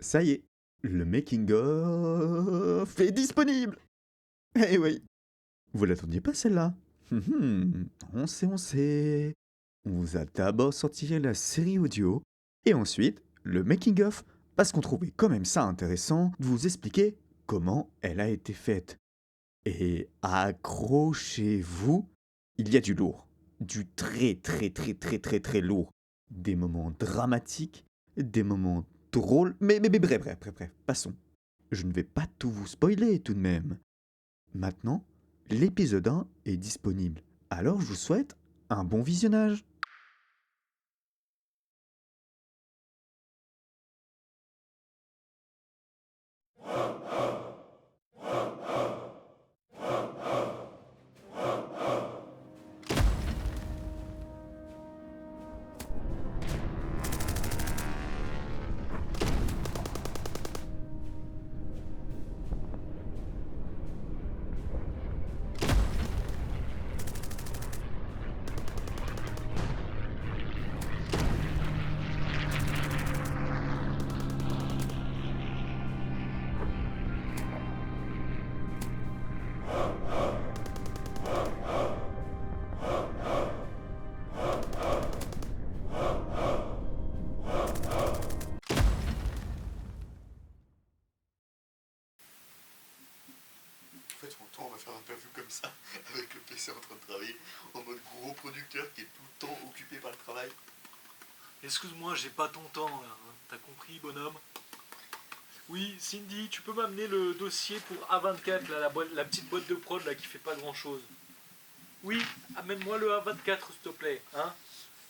Ça y est, le making of est disponible. Eh oui, vous l'attendiez pas celle-là. On sait, on sait. On vous a d'abord sorti la série audio et ensuite le making of parce qu'on trouvait quand même ça intéressant de vous expliquer comment elle a été faite. Et accrochez-vous, il y a du lourd, du très très très très très très lourd, des moments dramatiques, des moments drôles, mais bref, passons. Je ne vais pas tout vous spoiler tout de même. Maintenant, l'épisode 1 est disponible, alors je vous souhaite un bon visionnage. En fait, on va faire un interview comme ça, avec le PC en train de travailler, en mode gros producteur qui est tout le temps occupé par le travail. Excuse-moi, j'ai pas ton temps là, hein. T'as compris, bonhomme? Oui, Cindy, tu peux m'amener le dossier pour A24, là, la petite boîte de prod là qui fait pas grand chose. Oui, amène-moi le A24 s'il te plaît, hein?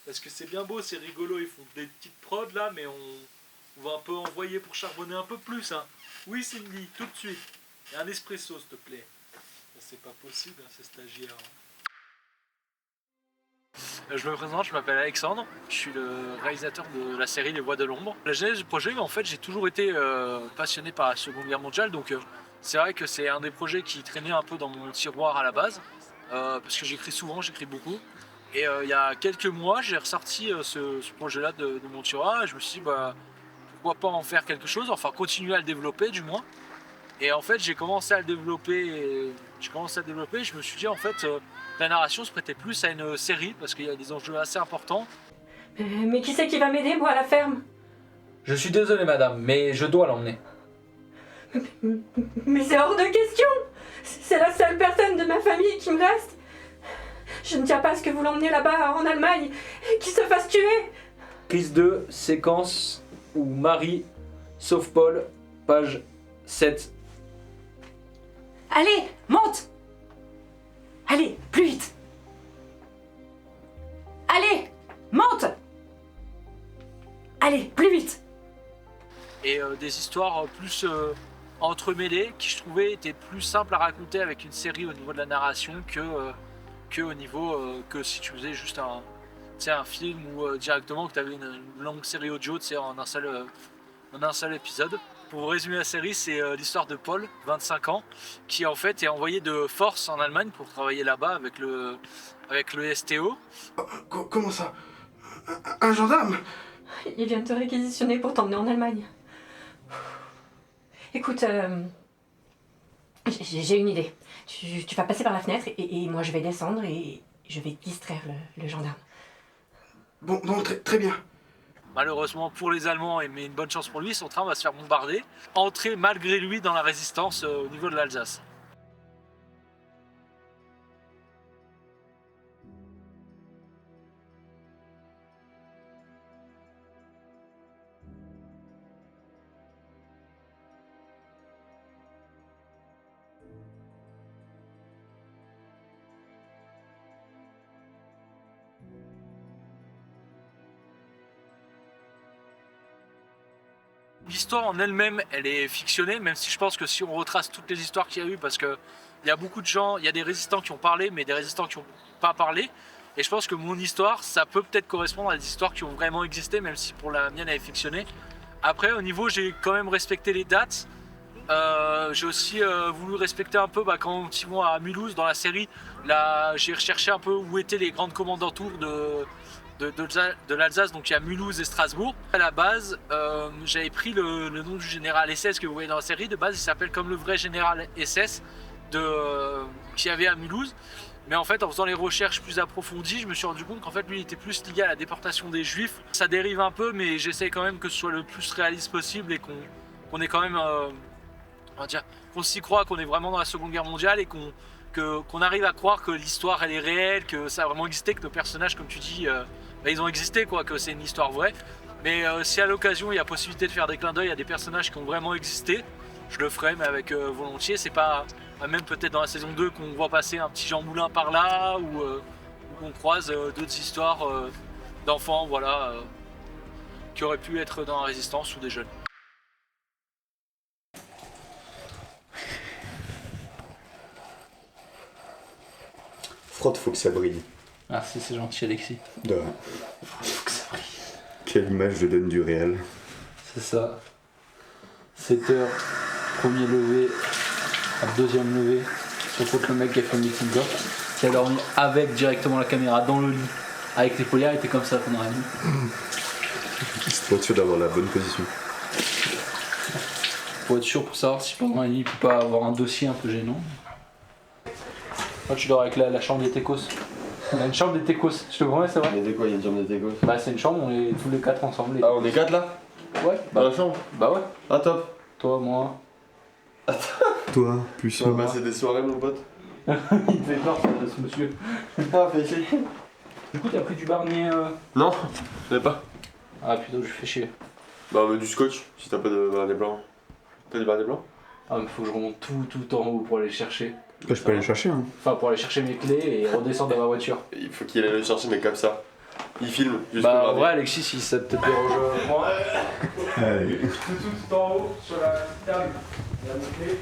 Parce que c'est bien beau, c'est rigolo, ils font des petites prods là, mais on va un peu envoyer pour charbonner un peu plus, hein. Oui, Cindy, tout de suite. Et un espresso s'il te plaît. C'est pas possible, hein, ces stagiaires. Je me présente, je m'appelle Alexandre, je suis le réalisateur de la série Les Voix de l'Ombre. La genèse du projet, en fait, j'ai toujours été passionné par la Seconde Guerre mondiale, donc c'est vrai que c'est un des projets qui traînait un peu dans mon tiroir à la base, parce que j'écris souvent, j'écris beaucoup. Et il y a quelques mois, j'ai ressorti ce projet-là de mon tiroir et je me suis dit, bah, pourquoi pas en faire quelque chose, enfin continuer à le développer du moins. Et en fait, j'ai commencé à le développer. Je me suis dit, en fait, la narration se prêtait plus à une série parce qu'il y a des enjeux assez importants. Mais qui c'est qui va m'aider, moi, à la ferme? Je suis désolé, madame, mais je dois l'emmener. Mais c'est hors de question! C'est la seule personne de ma famille qui me reste. Je ne tiens pas à ce que vous l'emmenez là-bas, en Allemagne, et qu'il se fasse tuer. Prise 2, séquence où Marie sauve Paul, page 7. Allez, monte! Allez, plus vite! Allez, monte! Allez, plus vite! Et des histoires plus entremêlées qui, je trouvais, étaient plus simples à raconter avec une série au niveau de la narration que au niveau que si tu faisais juste un film ou directement que tu avais une longue série audio en un seul épisode. Pour résumer la série, c'est l'histoire de Paul, 25 ans, qui en fait est envoyé de force en Allemagne pour travailler là-bas avec le STO. Comment ça? Un gendarme? Ils viennent te réquisitionner pour t'emmener en Allemagne. Écoute, j'ai une idée. Tu vas passer par la fenêtre et moi je vais descendre et je vais distraire le gendarme. Bon, très bien. Malheureusement pour les Allemands, mais une bonne chance pour lui, son train va se faire bombarder. Entrer malgré lui dans la résistance au niveau de l'Alsace. L'histoire en elle-même, elle est fictionnée, même si je pense que si on retrace toutes les histoires qu'il y a eu, parce qu'il y a beaucoup de gens, il y a des résistants qui ont parlé, mais des résistants qui n'ont pas parlé. Et je pense que mon histoire, ça peut peut-être correspondre à des histoires qui ont vraiment existé, même si pour la mienne, elle est fictionnée. Après, au niveau, j'ai quand même respecté les dates. J'ai aussi voulu respecter un peu quand ils vont à Mulhouse dans la série. Là, j'ai recherché un peu où étaient les grandes commandantours de l'Alsace, donc il y a Mulhouse et Strasbourg. À la base, j'avais pris le nom du général SS que vous voyez dans la série. De base, il s'appelle comme le vrai général SS qu'il y avait à Mulhouse. Mais en fait, en faisant les recherches plus approfondies, je me suis rendu compte qu'en fait, lui, il était plus lié à la déportation des Juifs. Ça dérive un peu, mais j'essaie quand même que ce soit le plus réaliste possible et qu'on ait quand même, on va dire, qu'on s'y croit, qu'on est vraiment dans la Seconde Guerre mondiale et qu'on arrive à croire que l'histoire elle est réelle, que ça a vraiment existé, que nos personnages, comme tu dis, ils ont existé, quoi, que c'est une histoire vraie. Mais si à l'occasion il y a possibilité de faire des clins d'œil à des personnages qui ont vraiment existé, je le ferai, mais avec volontiers. C'est pas même peut-être dans la saison 2 qu'on voit passer un petit Jean Moulin par là ou qu'on croise d'autres histoires d'enfants, voilà, qui auraient pu être dans la résistance ou des jeunes. Frotte, faut que ça brille. Merci, c'est gentil Alexis. De rien. Faut que ça brille. Quelle image je donne du réel. C'est ça. 7h, premier lever, deuxième lever. Surtout le mec qui a fait le meeting qui a dormi avec directement la caméra dans le lit. Avec les polières, il était comme ça qu'on aurait mis. C'est pour être sûr d'avoir la bonne position. Pour être sûr, pour savoir si pendant la nuit il peut pas avoir un dossier un peu gênant. Moi tu dors avec la chambre des techos. On a une chambre des techos, je te promets, c'est vrai. Mais de quoi, il y a une chambre de techos? Bah c'est une chambre, on est tous les 4 ensemble. Ah, on est 4 là? Ouais. Dans la chambre? Bah ouais. Ah, top. Toi, moi. Toi, plus On va passer des soirées, mon pote. Il fait peur ça, ce monsieur. Ah, fais chier. Du coup t'as pris du Barnier Non, je l'ai pas. Ah putain, je fais chier. Bah, on met du scotch si t'as pas de Barnier blanc. T'as du Barnier blanc? Ah mais faut que je remonte tout en haut pour aller le chercher. Je peux aller chercher, hein. Enfin pour aller chercher mes clés et redescendre dans ma voiture. Il faut qu'il aille le chercher, mais comme ça. Il filme juste Bah pour en Barnier. vrai Alexis, si ça te dérange moi. Allez. Tout en haut sur la table. Il y a mes clés.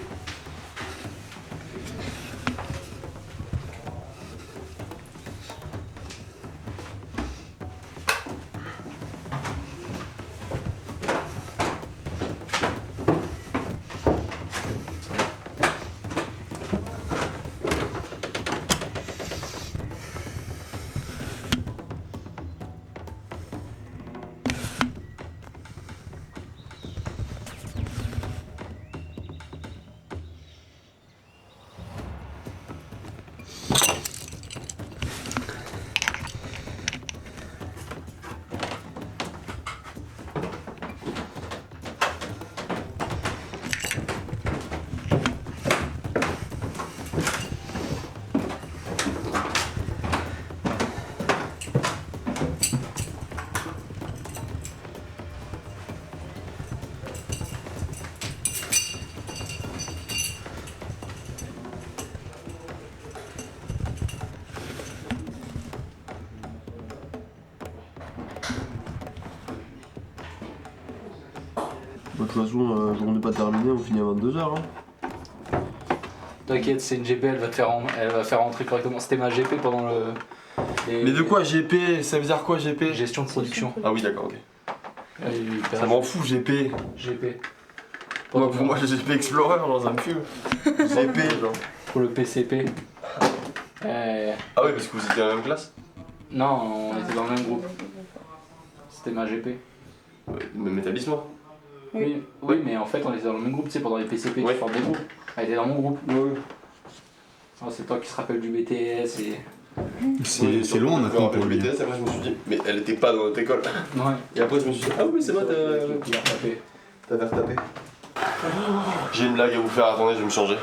De toute façon, journée pas terminée, on finit à 22h. Hein. T'inquiète, c'est une GP, elle va faire rentrer correctement. C'était ma GP pendant le. Mais de quoi GP? Ça veut dire quoi GP? Gestion de production. Ah oui, d'accord, ok. Ça Ça m'en fout, GP. GP. Pour moi, j'ai GP Explorer, genre, ça me fume. GP, genre. Pour le PCP. Ah oui, parce que vous étiez dans la même classe? Non, on était dans le même groupe. C'était ma GP. Ouais, même établissement. Oui, oui, mais en fait, on était dans le même groupe, tu sais, pendant les PCP, Ouais. tu formes des groupes. Elle était dans mon groupe. Oui. C'est toi qui se rappelle du BTS et. C'est long maintenant pour le lui. BTS, après je me suis dit, mais elle était pas dans notre école. Ouais. Et après je me suis dit, ah oui, c'est moi, Il a tapé. t'as retapé. J'ai une blague à vous faire, attendez, je vais me changer.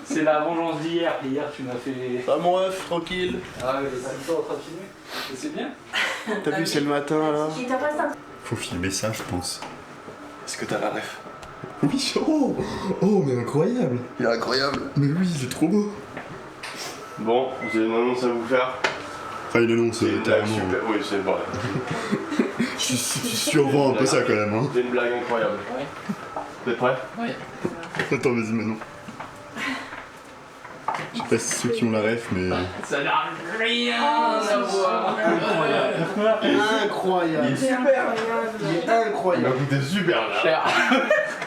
C'est la vengeance d'hier. Hier, tu m'as fait. Ah mon ref, tranquille. Ah ouais, c'est en train de filmer. Mais c'est bien. T'as vu, c'est le matin là. Il t'a pas ça. Faut filmer ça, je pense. Est-ce que t'as la ref? Oui, oh, mais incroyable. Il est incroyable. Mais oui, c'est trop beau. Bon, j'ai une annonce à vous faire. Enfin, une annonce, C'est une blague carrément. super. Oui, c'est vrai. Tu survends un peu ça quand même, hein. C'est une blague incroyable. Ouais. Vous êtes prêts? Ouais. Attends, vas-y, Manon. Je sais pas si ceux qui ont la ref, mais. Ça n'a rien à voir. Incroyable. Il est super. Il est incroyable. Il m'a coûté super là. Cher.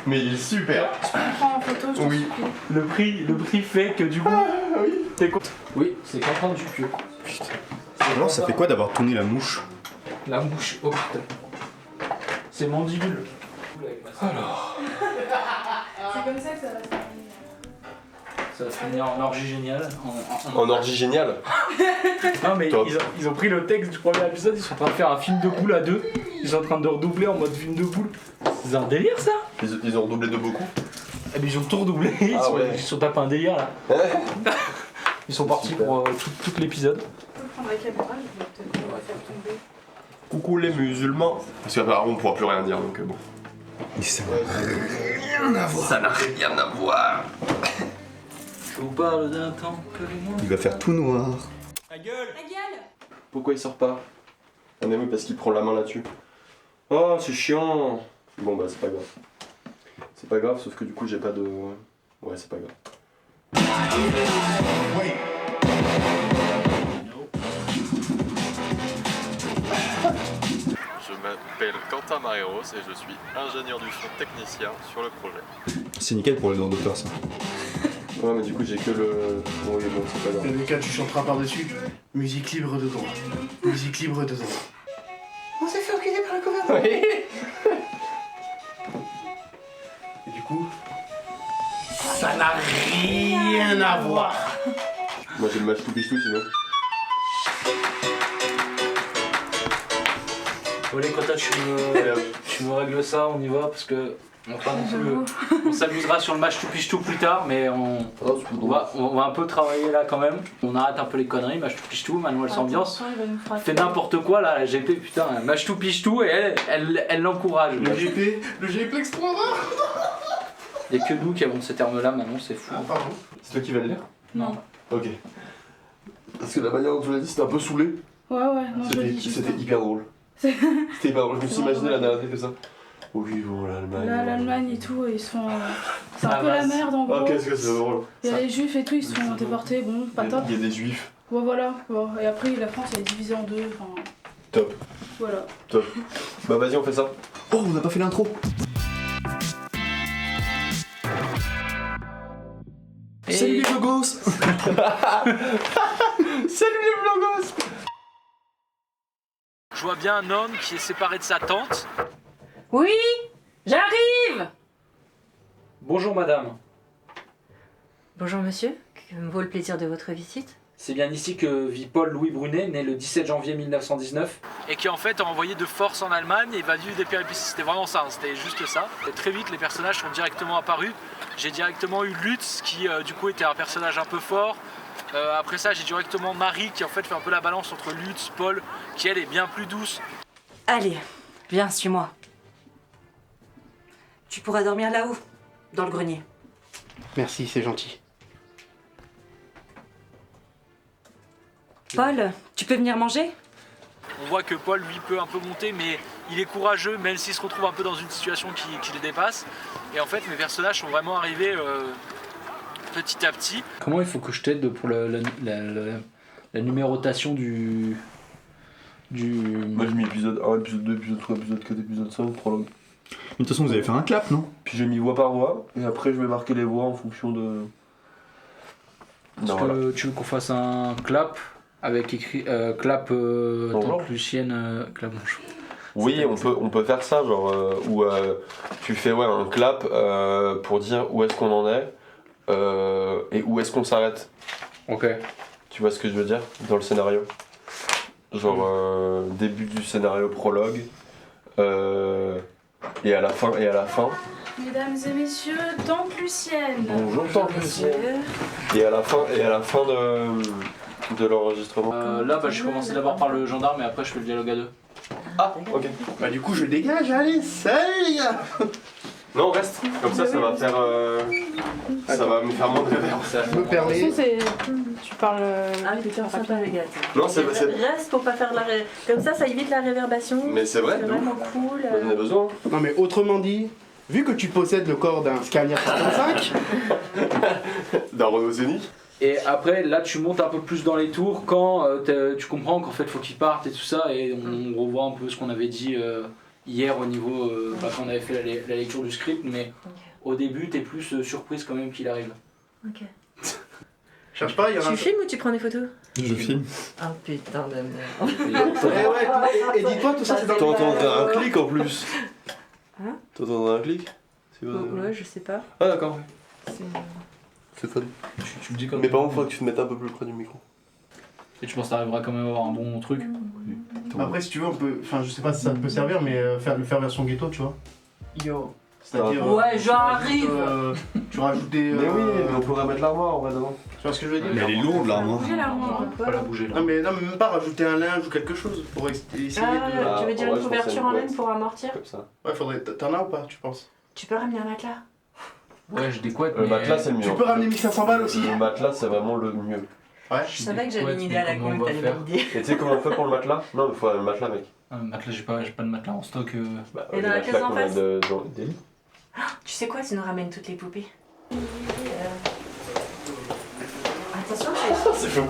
Mais il est super. Prends en photo, je te Oui. supplie. Le prix fait que du coup. Oui. T'es con. Oui, c'est qu'en train du pieu. Alors, ça fait quoi d'avoir tourné la mouche? La mouche, oh putain. C'est mandibule. Alors. C'est comme ça que ça va se terminer. Ça va finir en orgie géniale. En orgie géniale. Non mais Top. ils ont pris le texte du premier épisode, ils sont en train de faire un film de boule à deux. Ils sont en train de redoubler en mode film de boule. C'est un délire ça. Ils ont redoublé de beaucoup. Et puis ils ont tout redoublé, ils sont tapés un délire là. Ils sont partis pour tout l'épisode. Je peux prendre la caméra, je vais te faire tomber. Coucou les musulmans. Parce qu'apparemment on pourra plus rien dire donc bon. Mais ça n'a rien à voir. Ça n'a rien à voir. Je vous parle d'un temps que les mois. Il va faire tout noir. La gueule. Pourquoi il sort pas? Ah mais oui parce qu'il prend la main là-dessus. Oh c'est chiant. Bon bah c'est pas grave. C'est pas grave sauf que du coup j'ai pas de... Ouais c'est pas grave. Je m'appelle Quentin Mareros et je suis ingénieur du son technicien sur le projet. C'est nickel pour les droits d'auteur, ça. Ouais mais du coup j'ai que le... Oui bon c'est pas grave. Dans les cas, tu chanteras par-dessus. Musique libre de droit. Musique libre de droit. On s'est fait enculer par le gouvernement. Oui. Et du coup, ça n'a rien à voir. Moi j'ai le match tout pichou sinon. Bon les quotas, tu me règles ça, on y va parce que on s'amusera sur le match tout piche tout plus tard, mais on va un peu travailler là quand même. On arrête un peu les conneries, match tout piche tout, Manuel s'ambiance. Fait n'importe quoi là, la GP, putain, match tout piche tout et elle l'encourage. Le GP Explorer. Il n'y a que nous qui avons ces termes-là maintenant, c'est fou. Ah, pardon. C'est toi qui vas le lire? Non. Ok. Parce que la manière dont tu l'as dit c'était un peu saoulé. Ouais, non, je le dis juste. C'était hyper drôle. C'était hyper drôle, je me suis imaginé la dernière fois comme ça. Oui bon l'Allemagne. Là, l'Allemagne et tout, ils sont. C'est un Ah, peu bah, la merde en Ah gros. qu'est-ce que c'est drôle. Il y a les juifs et tout, ils sont déportés, bon, pas top. Il y a des juifs. Ouais, voilà. Bon. Et après, la France, elle est divisée en deux, enfin. Top. Voilà. Top. Bah vas-y on fait ça. Oh, on n'a pas fait l'intro. Salut les blogos. Salut les blogos. Je vois bien un homme qui est séparé de sa tante. Oui, j'arrive. Bonjour madame, Bonjour monsieur, que me vaut le plaisir de votre visite? c'est bien ici que vit Paul-Louis Brunet, né le 17 janvier 1919. Et qui en fait a envoyé de force en Allemagne et va vivre des péripéties. C'était vraiment ça, hein, c'était juste ça. Et très vite, les personnages sont directement apparus. J'ai directement eu Lutz qui du coup était un personnage un peu fort. Après ça, j'ai directement Marie qui en fait fait un peu la balance entre Lutz, Paul, qui elle est bien plus douce. Allez, viens, suis-moi. Tu pourras dormir là-haut, dans le grenier. Merci, c'est gentil. Paul, tu peux venir manger? On voit que Paul lui peut un peu monter, mais il est courageux même s'il se retrouve un peu dans une situation qui le dépasse. Et en fait, mes personnages sont vraiment arrivés petit à petit. Comment il faut que je t'aide pour la numérotation du... Moi j'ai mis épisode 1, épisode 2, épisode 3, épisode 4, épisode 5, prologue. Mais de toute façon, vous allez faire un clap, non? Puis j'ai mis voix par voix, et après je vais marquer les voix en fonction de... Est-ce que tu veux qu'on fasse un clap avec écrit clap Bonjour. tante Lucienne clap bonjour. Oui, on peut faire ça, genre où tu fais un clap pour dire où est-ce qu'on en est et où est-ce qu'on s'arrête. Ok. Tu vois ce que je veux dire dans le scénario? Genre début du scénario prologue et à la fin. Mesdames et messieurs, tante Lucienne. Bonjour tante Lucienne. Et à la fin de l'enregistrement. Là je vais commencer d'abord par le gendarme et après je fais le dialogue à deux. Ah ok. Bah du coup, je dégage, allez, salut les gars. Non reste, comme ça va faire ça va me faire moins de réverb. Je me De toute permets. façon, c'est. Tu parles. Ah oui, c'est pas légal. Non c'est Reste pour pas faire la comme ça évite la réverbation. mais c'est vrai, C'est de ouf. vraiment cool. On en a besoin. Non mais autrement dit, vu que tu possèdes le corps d'un Scania 65, D'un Renault Zénith. Et après là tu montes un peu plus dans les tours quand tu comprends qu'en fait faut qu'ils partent et tout ça et on revoit un peu ce qu'on avait dit hier au niveau quand on avait fait la lecture du script mais Ok. au début t'es plus surprise quand même qu'il arrive. Ok. Cherche pas, il y en a. Tu filmes ou tu prends des photos? Je filme. Ah putain de merde. Et dis-toi, tout ça c'est dans le. T'entends un clic en plus. Hein? T'entends un clic? Ouais, je sais pas. Ah d'accord. C'est- C'est fun. Tu me dis comme. Mais par contre, faudra que tu te mettes un peu plus près du micro. Et tu penses que t'arriveras quand même à avoir un bon truc? Après, si tu veux, on peut. Enfin, je sais pas si ça peut servir, mais le faire version ghetto, tu vois. Yo. C'est-à-dire. Ouais, j'arrive. Tu rajoutes des. Mais oui, mais on pourrait mettre l'armoire en vrai devant. Tu vois ce que je veux dire? Mais elle est lourde l'armoire. Bouger l'armoire. On peut pas la bouger là. Non, mais même pas rajouter un linge ou quelque chose pour essayer de. Ah, tu veux dire ouais, une je couverture pensais à en une laine couette. pour amortir? Comme ça. Ouais, faudrait. T'en as ou pas, tu penses? Tu peux ramener un matelas? Ouais, j'ai des couettes. Le matelas, c'est le mieux. Tu peux ramener 1500 balles aussi? Le matelas, c'est vraiment le mieux. Ouais. Je savais que j'avais une idée à la con, t'allais m'aider. Et tu sais comment on fait pour le matelas? Non, mais faut un matelas, mec. Un matelas, j'ai pas de matelas en stock. Bah, Et dans les la case matelas en qu'on a face des lits. Tu sais quoi, tu nous ramènes toutes les poupées. Attention, C'est fou.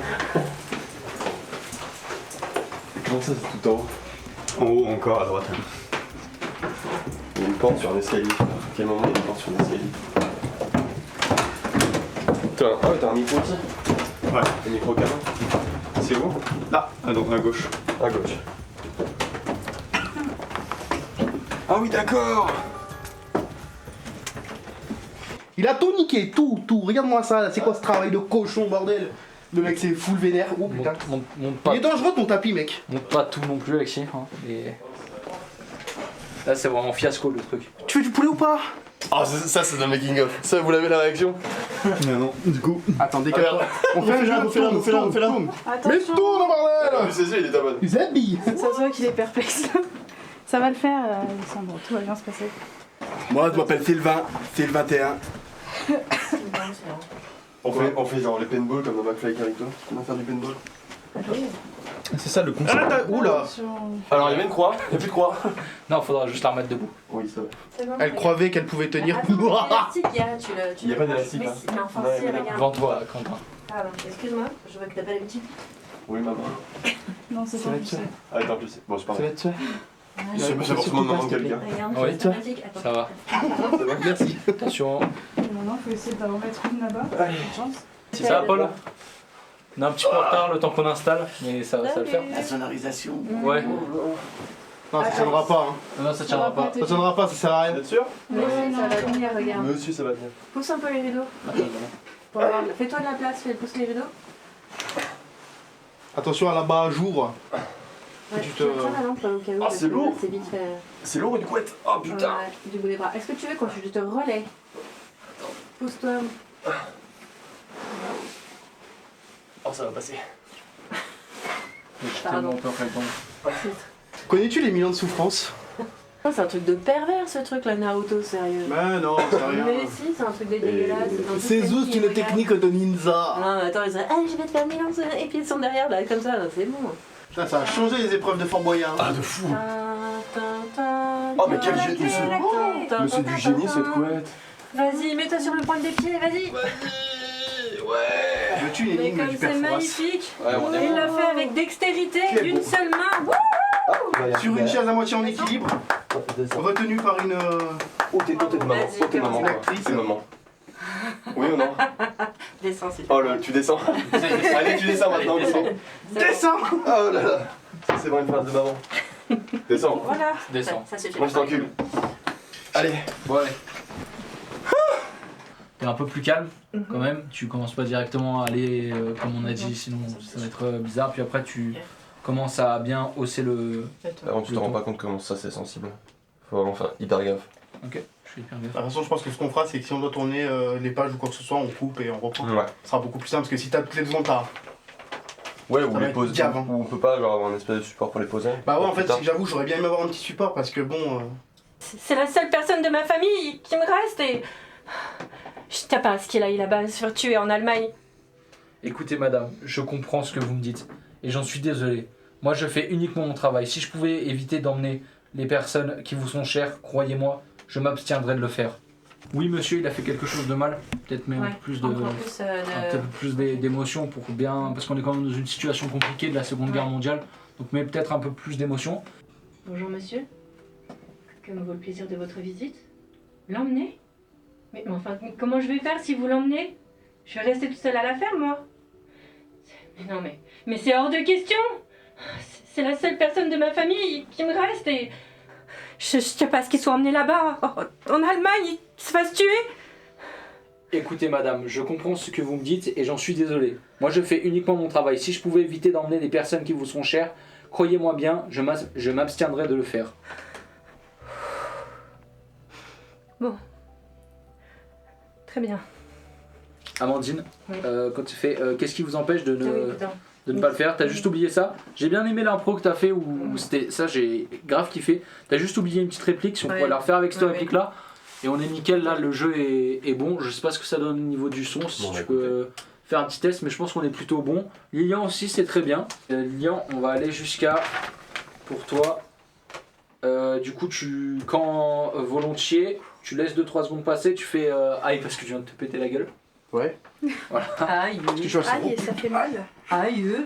Comment ça, c'est tout en haut? En haut encore à droite. Il y a une porte sur un escalier. À quel moment il y a une porte sur un escalier? Ah ouais, t'as un micro aussi? Ouais. Un micro canon? C'est où? Là, à gauche. À gauche. Ah oui, d'accord! Il a tout niqué, tout. Regarde-moi ça, là. C'est quoi ce travail de cochon, bordel? Le mec, c'est full vénère. Oh putain. Monte pas, Il est dangereux ton tapis, mec. monte pas tout non plus, Alexis. Hein. Et... Là, c'est vraiment fiasco le truc. Tu veux du poulet ou pas? Ah, ça, c'est dans le making of. Ça, vous l'avez la réaction? Non, du coup. Attends, décale-toi. On fait un jeu, on fait là. Mais tourne, bordel! C'est il est à mode. Zebby! Ça se voit qu'il est perplexe. Ça va le faire, Alexandre. Tout va bien se passer. Moi, je m'appelle Sylvain. C'est le 21. On fait genre les paintballs comme dans McFly Carito. On va faire du paintball. C'est ça le concept. Oula! Alors, il y avait une croix. Il n'y a plus de croix. Non, faudra juste la remettre debout. Oui, ça va. Elle croyait qu'elle pouvait tenir. Attends, l'élastique, Il y a pas d'élastique, hein. Mais enfin, Non, si, il y a regarde. Vends-toi, Quentin. Pardon, excuse-moi, je vois que t'as pas l'habitude. Oui, maman. Non, c'est pas possible. Ah, attends, je sais. Bon, c'est pas grave. ça? C'est pour tout le monde demande quelqu'un. Regarde, Oui, c'est automatique. Attends. Ça va. Merci. Attention. Maintenant, faut essayer d'en remettre une là-bas. Bonne chance. Ça va, Paul? On est un petit peu en retard le temps qu'on installe, mais ça va le faire. La sonorisation. Ouais. Non, ça tiendra pas. Hein. Non, ça tiendra pas. Ça tiendra pas, ça sert à rien. Vous êtes sûr? Oui, ça va tenir, regarde. Monsieur, ça va tenir. Pousse un peu les rideaux. Pour avoir... Fais-toi de la place, pousse les rideaux. Attention à la-bas, j'ouvre. Ouais, Tu tu te- tiens la lampe au cas où. Ah, parce c'est que lourd. C'est vite fait. C'est lourd une couette. Oh putain. Ouais, du bout des bras. Est-ce que tu veux qu'on je te relaie? Pousse-toi. Oh, ça va passer. J'ai Pardon. tellement peur qu'elle tombe. Connais-tu les millions de souffrances? Oh, c'est un truc de pervers ce truc là, Naruto, sérieux. Mais non, c'est rien. Mais si, c'est un truc de dégueulasse. Dans toutes C'est les juste films, une regarde. technique de ninja. Non, mais attends, ils diraient, ah, je vais te faire 1000 ans, et puis ils sont derrière là, comme ça, c'est bon. Putain, ça a changé les épreuves de Fort Boyard. Ah, de fou. Oh, mais quel génie, mais c'est du génie cette couette. Vas-y, mets-toi sur le point des pieds, vas-y. Ouais. Veux-tu une Mais énigme comme du c'est père Fouras? magnifique, Ouais, on est il l'a fait avec dextérité, Quel d'une beau. seule main. Wouh. Sur une chaise à moitié en équilibre, retenue par une. Oh, t'es de maman. Vas-y, Oh, t'es maman, quoi. actrice. T'es maman. Oui ou non? Descends, s'il te Oh, plaît. tu descends. Allez, tu descends maintenant. Descends. Descends! Oh là là. Ça, c'est vraiment une phrase de maman. Descends. Voilà. Descends. Ça suffit. Moi, je t'encule. Allez. Bon, allez. T'es un peu plus calme quand même. Tu commences pas directement à aller comme on a dit, sinon ça va être bizarre. Puis après, tu commences à bien hausser le. Avant, tu te rends pas compte comment ça c'est sensible. Faut vraiment faire hyper gaffe. Ok, je suis hyper De gaffe. toute façon, je pense que ce qu'on fera, c'est que si on doit tourner les pages ou quoi que ce soit, on coupe et on reprend. Ouais. Ce sera beaucoup plus simple parce que si t'as toutes les secondes, t'as. Ouais, Ça ou va les être poses. diable, hein. Ou on peut pas genre avoir un espèce de support pour les poser. Bah ouais, en Plus fait, tard. c'est que j'avoue, j'aurais bien aimé avoir un petit support parce que bon. C'est la seule personne de ma famille qui me reste et... Je sais pas ce qu'il a eu là-bas, se faire tuer en Allemagne. Écoutez, madame, je comprends ce que vous me dites et j'en suis désolé. Moi, je fais uniquement mon travail. Si je pouvais éviter d'emmener les personnes qui vous sont chères, croyez-moi, je m'abstiendrais de le faire. Oui, monsieur, il a fait quelque chose de mal. Peut-être même Ouais, plus de. encore plus, Peut-être plus d'émotions pour bien. Parce qu'on est quand même dans une situation compliquée de la Seconde Guerre mondiale. Donc, mais peut-être un peu plus d'émotions. Bonjour monsieur. Que me vaut le plaisir de votre visite? L'emmener? Mais enfin, comment je vais faire si vous l'emmenez? Je vais rester toute seule à la ferme, moi. Non mais c'est hors de question. C'est la seule personne de ma famille qui me reste et... Je tiens pas à ce qu'il soit emmené là-bas, en Allemagne, qu'il se fasse tuer. Écoutez madame, je comprends ce que vous me dites et j'en suis désolé. Moi je fais uniquement mon travail. Si je pouvais éviter d'emmener des personnes qui vous sont chères, croyez-moi bien, je m'abstiendrais de le faire. Bon. Très bien. Amandine, Oui. quand tu fais qu'est-ce qui vous empêche de Ah oui, ne, putain. de ne pas le faire? T'as juste oublié ça. J'ai bien aimé l'impro que t'as fait où c'était ça, j'ai grave kiffé. T'as juste oublié une petite réplique, si on pouvait la refaire avec cette réplique là. Et on est nickel là, le jeu est bon. Je sais pas ce que ça donne au niveau du son, si tu peux faire un petit test, mais je pense qu'on est plutôt bon. Lilian aussi c'est très bien. Lilian, on va aller jusqu'à pour toi. Du coup quand volontiers, tu laisses 2-3 secondes passer, tu fais aïe parce que tu viens de te péter la gueule. Ouais. Voilà. Aïe. Aïe, ça fait mal. Aïe.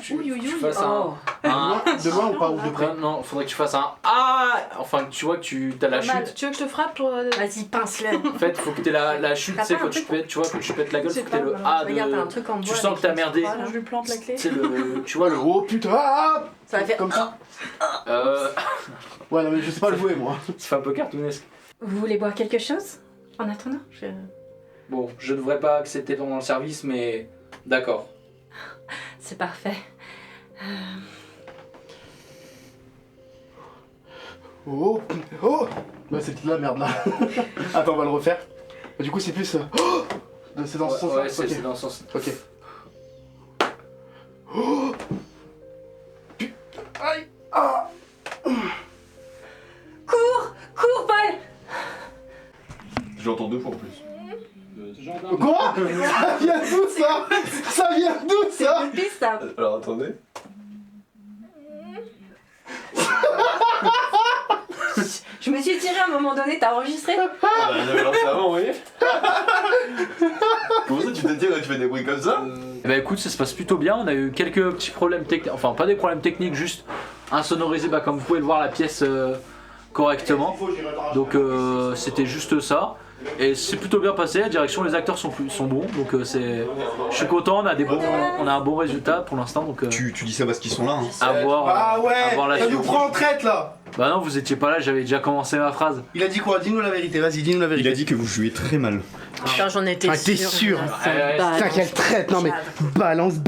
Tu fasses Oh. De loin ou pas, ou de près? Non, faudrait que tu fasses un ah. Enfin, que tu vois que tu as la Mal. chute. Tu veux que je te frappe pour... Vas-y, pince-le. En fait, faut que tu aies la chute, tu sais, quand tu pètes, tu vois, quand tu pètes la gueule, faut que tu aies le A de. Regarde, t'as un truc en bois. Tu sens que t'as merdé. Je lui plante la clé. C'est le. Tu vois le. Oh putain, ah Ça va faire comme ça. Ouais, non mais je sais pas le jouer moi. C'est un peu cartoonesque. Vous voulez boire quelque chose? En attendant, Bon, je devrais pas accepter pendant le service, mais d'accord. C'est parfait. Oh, oh. Bah c'est de la merde là. Attends, on va le refaire. Du coup c'est plus... Oh, c'est dans ce sens là. Ouais, c'est Ok. dans ce sens. Ok. Oh. Aïe. Ah. Cours, Paul. J'entends 2 fois en plus. Quoi? Ça vient d'où ça? Ça vient d'où ça? C'est piste ça. Alors attendez. Je me suis tirée à un moment donné, t'as enregistré? Ah bah j'avais lancé avant, vous voyez. Comment ça tu te tires et tu fais des bruits comme ça? Bah écoute, ça se passe plutôt bien. On a eu quelques petits problèmes techniques, enfin pas des problèmes techniques, juste insonorisé, bah, comme vous pouvez le voir, la pièce correctement. Donc c'était juste ça. Et c'est plutôt bien passé, la direction, les acteurs sont bons, donc je suis content, on a un bon résultat pour l'instant, donc Tu dis ça parce qu'ils sont là, hein. Ah ouais, à voir la ça suite. nous prend en traite là. Bah non, vous étiez pas là, j'avais déjà commencé ma phrase. Il a dit quoi? Dis-nous la vérité, vas-y, dis-nous la Il vérité. a dit que vous jouez très mal. Putain, j'en étais Ah, t'es sûr? Putain, quelle traite. Non mais balance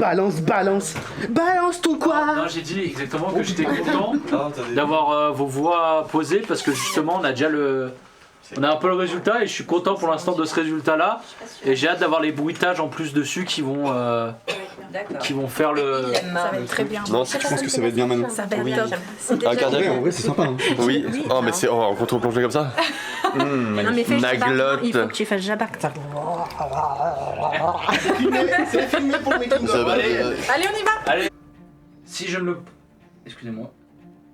ton quoi? Non, j'ai dit exactement que j'étais content d'avoir vos voix posées, parce que justement on a déjà on a un peu le résultat et je suis content pour l'instant de ce résultat là, et j'ai hâte d'avoir les bruitages en plus dessus qui vont faire le... Ça va être très bien. Non, je pense que ça va être bien maintenant. Ça va être Oui. top. C'est Un déjà cardiaque, En vrai, c'est sympa, hein. Oui. Oh mais c'est... Oh, quand on plongeait comme ça. Non mais fais Naglotte. il faut que tu fasses Jabba. C'est filmé pour le making Ça of. va aller. Allez, on y va. Allez, si je ne le... Excusez-moi.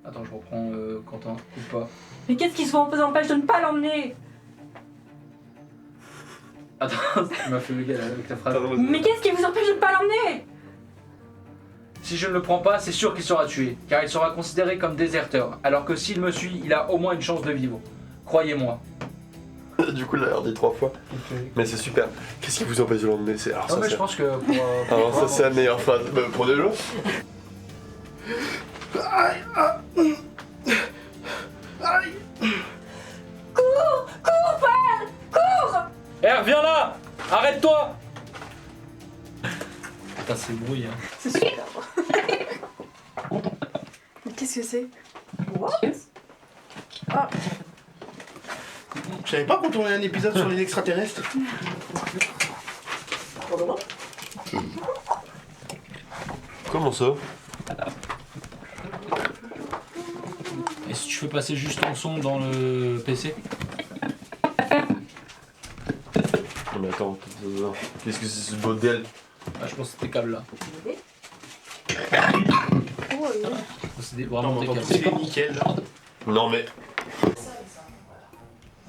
Attends, je reprends Quentin, coupe pas. Mais qu'est-ce qui vous empêche de ne pas l'emmener? Attends, tu m'as fait le gars là, avec ta phrase. Mais qu'est-ce qui vous empêche de ne pas l'emmener? Si je ne le prends pas, c'est sûr qu'il sera tué, car il sera considéré comme déserteur, alors que s'il me suit, il a au moins une chance de vivre. Croyez-moi. Du coup, il l'a dit 3 fois. Mais c'est super. Qu'est-ce qui vous empêche de l'emmener? Alors Non ça, mais c'est... je pense que pour... Alors ça, c'est la meilleure phrase. Bah, pour des gens. Cours, Paul, cours. Eh, reviens là! Arrête-toi! Putain, c'est le bruit, hein. C'est super. Mais qu'est-ce que c'est? Je savais pas qu'on tournait un épisode sur les extraterrestres. Comment ça? Et si tu fais passer juste ton son dans le PC? Non mais attends, qu'est-ce que c'est ce bordel? Ah, je pense que c'est tes câbles là. C'est vraiment tes câbles. C'est nickel là. Non mais...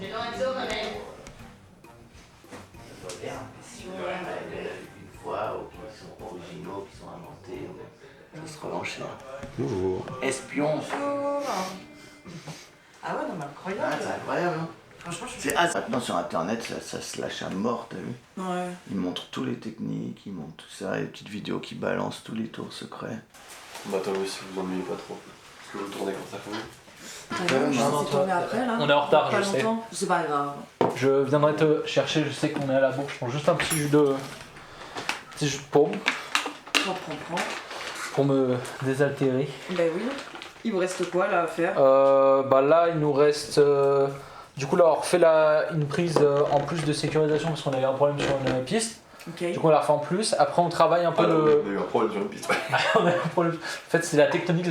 Une fois, ou qui sont originaux, qui sont inventés, ça se revend cher. Bonjour. Espion. Ah ouais, non mais incroyable. Ah, c'est incroyable, hein. Franchement, c'est maintenant sur internet, ça se lâche à mort, t'as vu? Ouais. Ils montrent toutes les techniques, ils montrent tout ça, les petites vidéos qui balancent tous les tours secrets. Bah tant mieux si vous ennuyez pas trop. Parce que vous tournez quand ça finit. On est en retard, Pas je sais. longtemps. C'est pas grave. Je viendrai te chercher, je sais qu'on est à la bourse. Je prends juste un petit jus de paume Prends. pour me désaltérer. Ben oui. Il vous reste quoi là à faire? Bah là, il nous reste. Du coup, là, on refait une prise en plus de sécurisation parce qu'on avait un problème sur une piste. Ok. Du coup, on la refait en plus. Après, on travaille un peu On le. a eu un problème sur une piste. On a eu un problème. En fait, c'est la tectonique.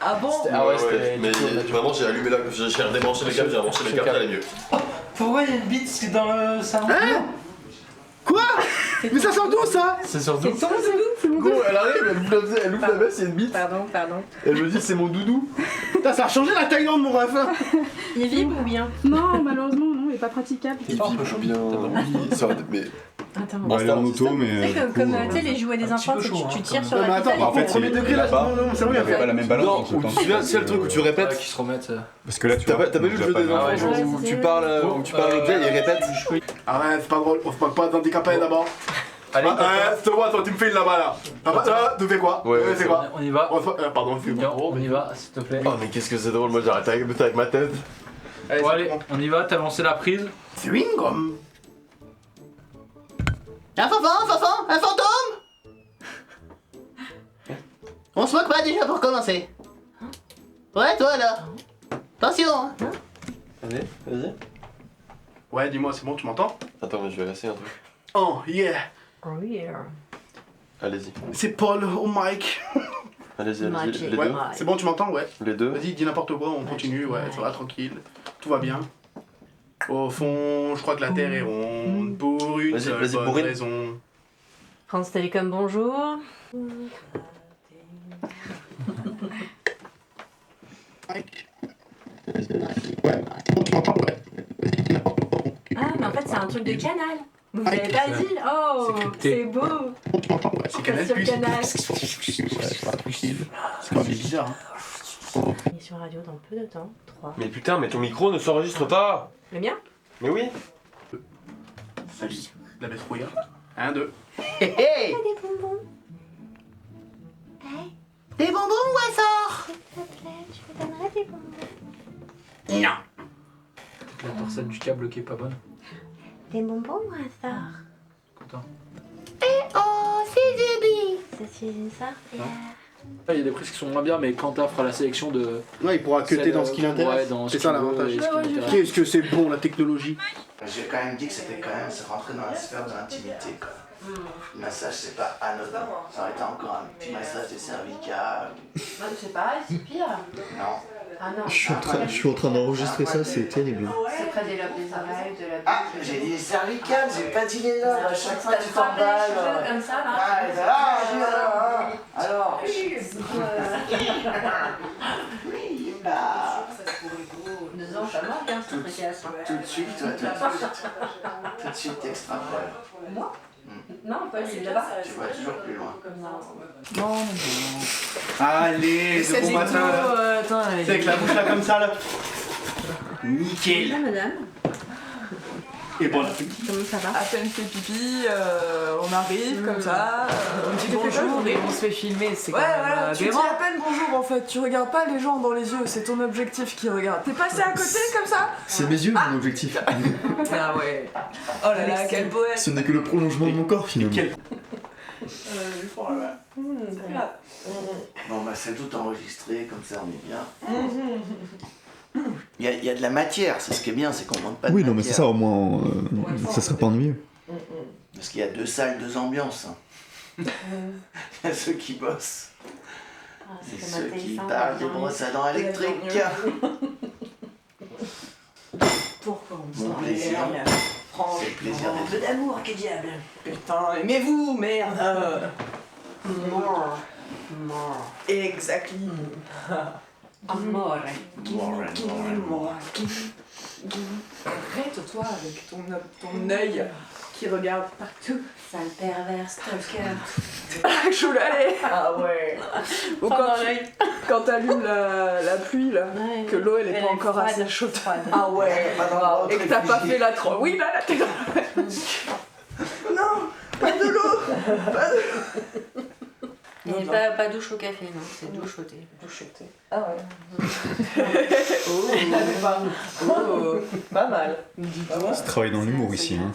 Ah bon? Ah ouais, c'était. Mais vraiment, j'ai allumé la. J'ai redébranché les câbles, j'ai rebranché les câbles, ça allait mieux. Pourquoi il y a une bite dans le salon? Quoi? Mais ça sort d'où ça? C'est sur nous. C'est ton doudou? C'est mon Gros, doudou? elle arrive, elle ouvre la veste, il y a une bite. Pardon. Elle me dit c'est mon doudou. Putain, ça a changé la Thaïlande, mon ref. Il vibre ou bien? Non, malheureusement, non, il est pas praticable. Il vibre bien. Mais. Attends. On va aller en auto, mais. C'est comme tu sais, les jouets des enfants, peu chaud, tu hein, tires comme sur ça. la Mais attends, pédale. En fait, au premier degré, là, là-bas, non, c'est il n'y vrai. avait pas la même balance. Non, entre ou temps. tu te souviens, c'est le truc où tu répètes. Qui se remettent. Parce que là, tu T'as vois, pas vu le jeu déjà des pas enfants mal. ouais, où tu parles l'objet et il répète? Arrête, c'est pas drôle, on se moque pas d'handicapés d'abord. Allez, C'est toi, tu me files là-bas là. Tu fais quoi? Ouais, Tu fais quoi? on y va. Pardon, fais-moi. On y va, s'il te plaît. Oh, mais qu'est-ce que c'est drôle, moi j'arrête avec ma tête. Bon, allez, on y va, t'as lancé la prise. C'est Wingram. Un fantôme! On se moque pas déjà pour commencer. Ouais, toi là. Attention. Allez, vas-y. Ouais, dis-moi, c'est bon, tu m'entends? Attends, mais je vais essayer un truc. Oh yeah. Oh yeah. Allez-y. C'est Paul au mic. Allez-y, Magic. les Ouais, deux. c'est bon, tu m'entends? Ouais. Les deux. Vas-y, dis n'importe quoi, on continue, ouais, ça va, tranquille. Tout va bien. Au fond, je crois que la Terre est ronde pour une Vas-y, seule vas-y, bonne bourrine. raison. France Télécom, bonjour. Ah, mais en fait, c'est un truc de canal. Vous avez pas dit? Oh, c'est beau. C'est Canal+. Sur Canal. C'est pas bizarre. Émission radio dans peu de temps. 3. Mais putain, mais ton micro ne s'enregistre pas. Le mien? Mais oui. Salut, la bête rouillard. 1, 2. Hé hé! Des bonbons. Des bonbons ou un sort? S'il te plaît, tu me donnerais des bonbons. Non. La personne du câble qui est pas bonne. Des bonbons ou un sort? Content. Oh, c'est Debbie. Je suis une sorcière. Il y a des prises qui sont moins bien, mais Quentin fera la sélection de. Ouais, il pourra cutter dans ce qui l'intéresse. Ouais, dans C'est ce ça qu'il veut l'avantage. et ce qui l'intéresse. Qu'est-ce que c'est bon la technologie. J'ai quand même dit que c'était quand même se rentrer dans la sphère de l'intimité quoi. Le massage c'est pas anodin. Ça aurait été encore un petit massage des cervicales. C'est pareil, c'est pire. Non. Ah non. Je suis en train d'enregistrer ça, c'est terrible. C'est près des lobes des oreilles, de la Ah, j'ai dit les cervicales, j'ai pas dit les lobes. À chaque fois tu frappes t'emballes. les cheveux comme ça là. Alors. Oui, bah. Deux ans, ça manque, hein, Tout de suite, toi, tout de suite t'extrapoles. Moi? Non, pas c'est là-bas. Tu vas toujours plus loin. Non. Allez, C'est de bon matin là. attends, C'est avec la bouche là comme ça là. Nickel. madame. Et bon appétit. Comment ça va? À peine fait pipi, on arrive comme ça, on dit bonjour et on se fait filmer, c'est quand même voilà, tu dis aberrant. à peine bonjour en fait, tu regardes pas les gens dans les yeux, c'est ton objectif qui regarde. T'es passé à côté comme ça? C'est mes yeux, mon objectif. Ah ouais. Oh là là, quel poète. Ce n'est que le prolongement de mon corps, finalement. Bon bah c'est tout enregistré, comme ça on est bien. Il y a de la matière, c'est ce qui est bien, c'est qu'on manque pas de Oui, matière. non, mais c'est ça, au moins, ça serait pas ennuyeux. Parce qu'il y a 2 salles, 2 ambiances. Il y a ceux qui bossent. Et ceux qui parlent des brosses à dents électriques. Pourquoi on Mon plaisir. C'est le plaisir Un d'être peu d'amour, que diable. Putain, aimez-vous, merde. More. Exactly. Amore. more and more and more. Arrête-toi avec ton œil qui regarde partout. Sale pervers, stalker. Choulalet. Ah ouais. Ou quand t'allumes la pluie, là, que l'eau elle est pas encore assez chaude. Ah ouais. Et que t'as pas fait la trop. Oui, là, t'es dans la... Non, pas de l'eau. Et pas douche au café, non, c'est douche au thé. Douche au thé. Ah ouais. Pas mal. Ça travaille dans l'humour ici. Hein,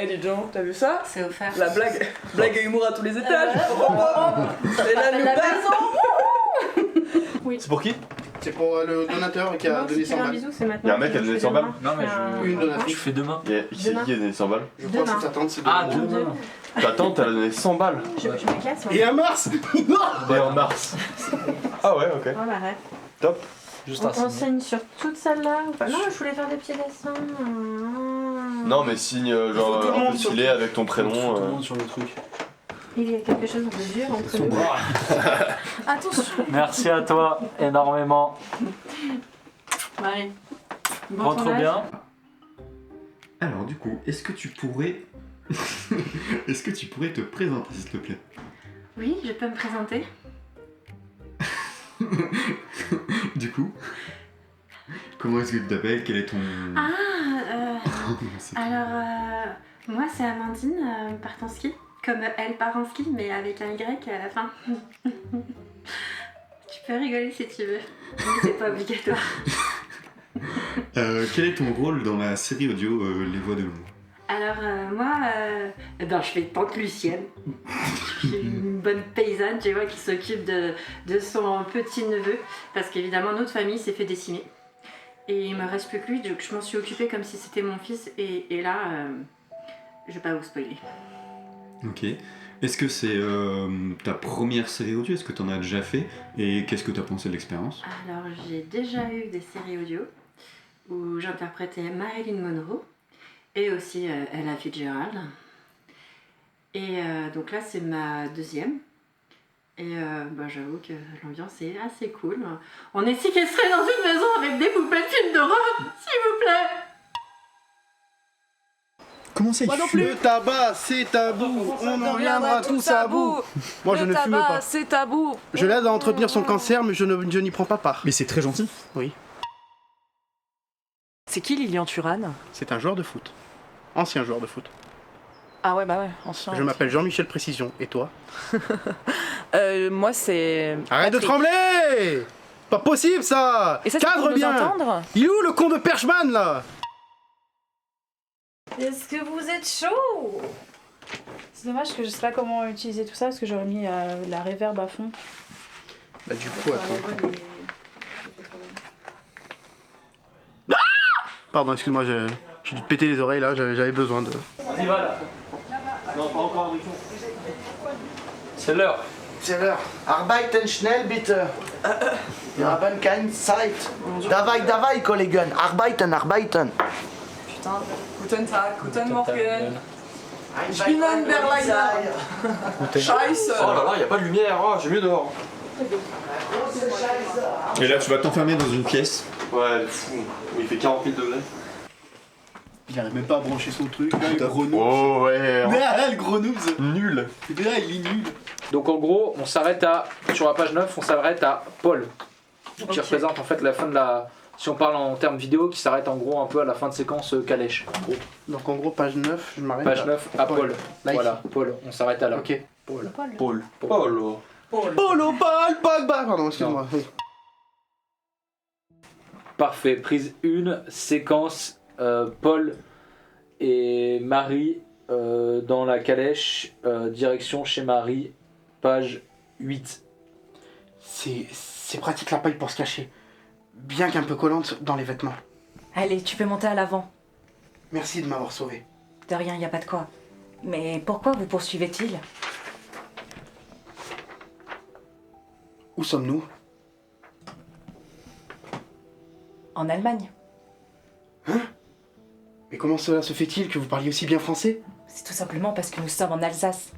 dis donc, t'as vu ça? C'est offert. La blague et humour à tous les étages. C'est la nouvelle. Oui. C'est pour qui? C'est pour le donateur qui a donné 100 balles. Il y a un mec qui a donné 100 balles? Non, mais Une donatrice. je fais demain. Qui c'est qui a donné 100 balles? Je crois que ta tante c'est demain. Ta tante, elle a donné 100 balles. Je me classe. Et en mars. Et en mars. Ah ouais, ok. Oh, bah, arrête. Top. Juste On signe sur toute celle-là ou pas? Non, je voulais faire des petits dessins. Non, mais signe genre un peu stylé avec ton prénom. Tout le monde sur le truc. Il y a quelque chose de dur entre nous. Attention. Merci à toi énormément. Allez. Bon Rentre tournage. bien. Alors du coup, est-ce que tu pourrais... est-ce que tu pourrais te présenter s'il te plaît? Oui, je peux me présenter. Du coup, comment est-ce que tu t'appelles? Quel est ton... Alors, moi c'est Amandine Partansky, comme elle part en ski, mais avec un Y à la fin. Tu peux rigoler si tu veux, mais c'est pas obligatoire. Quel est ton rôle dans la série audio Les Voix de l'ombre? Alors moi, je fais tante Lucienne. Je suis une bonne paysanne, tu vois, qui s'occupe de son petit neveu, parce qu'évidemment notre famille s'est fait décimer. Et il me reste plus que lui, donc je m'en suis occupée comme si c'était mon fils. Et là, je vais pas vous spoiler. Ok. Est-ce que c'est ta première série audio? Est-ce que tu en as déjà fait? Et qu'est-ce que tu as pensé de l'expérience? Alors j'ai déjà eu des séries audio où j'interprétais Marilyn Monroe et aussi Ella Fitzgerald. Et donc là c'est ma deuxième. Et j'avoue que l'ambiance est assez cool. On est séquestrés dans une maison avec des poupées de films d'horreur, s'il vous plaît. Comment ça, il fume? Le tabac, c'est tabou. On en viendra tous à bout. Moi, je ne fume pas. C'est tabou. Je l'aide à entretenir son cancer, mais je n'y prends pas part. Mais c'est très gentil. Oui. C'est qui Lilian Thuram? C'est un joueur de foot. Ancien joueur de foot. Ah ouais, bah ouais, ancien. Je m'appelle Jean-Michel Précision. Et toi? Moi, c'est... Arrête de trembler! Pas possible, ça! Et ça, c'est cadre pour nous bien! entendre? Il est où le con de Perchman, là? Est-ce que vous êtes chaud? C'est dommage que je sais pas comment utiliser tout ça parce que j'aurais mis la reverb à fond. Bah du coup, attends. Pardon, excuse-moi, j'ai dû te péter les oreilles là, j'avais besoin de... Vas-y, va là. Non, pas encore un bouchon. C'est l'heure. C'est l'heure. Arbeiten schnell bitte. Wir haben keine Zeit. Davai, Kollegen. Arbeiten. Putain, guten Tag, guten Morgen. Ich bin ein Berliner. Scheiße. Oh là là, y a pas de lumière, oh, j'ai mieux dehors. Et là, tu vas t'enfermer dans une pièce. Ouais, fou. Il fait 40 000 degrés. Il arrive même pas à brancher son truc, là, le gros noobs. Oh ouais. Ah, le gros noobs. Nul. Et là, il est nul. Donc en gros, on s'arrête à, sur la page 9, on s'arrête à Paul, qui représente en fait la fin de la, si on parle en termes vidéo, qui s'arrête en gros un peu à la fin de séquence Calèche. Donc en gros, page 9, je m'arrête Page 9 à Paul. Voilà, Paul, on s'arrête à là. Ok. Paul. Polo, Paul, Pogba. Pardon, excuse-moi. Oui. Parfait, prise 1, séquence Paul et Marie dans la calèche, direction chez Marie, page 8. C'est pratique la paille pour se cacher. Bien qu'un peu collante dans les vêtements. Allez, tu peux monter à l'avant. Merci de m'avoir sauvé. De rien, y a pas de quoi. Mais pourquoi vous poursuivait-il? Où sommes-nous? En Allemagne. Hein? Mais comment cela se fait-il que vous parliez aussi bien français? C'est tout simplement parce que nous sommes en Alsace.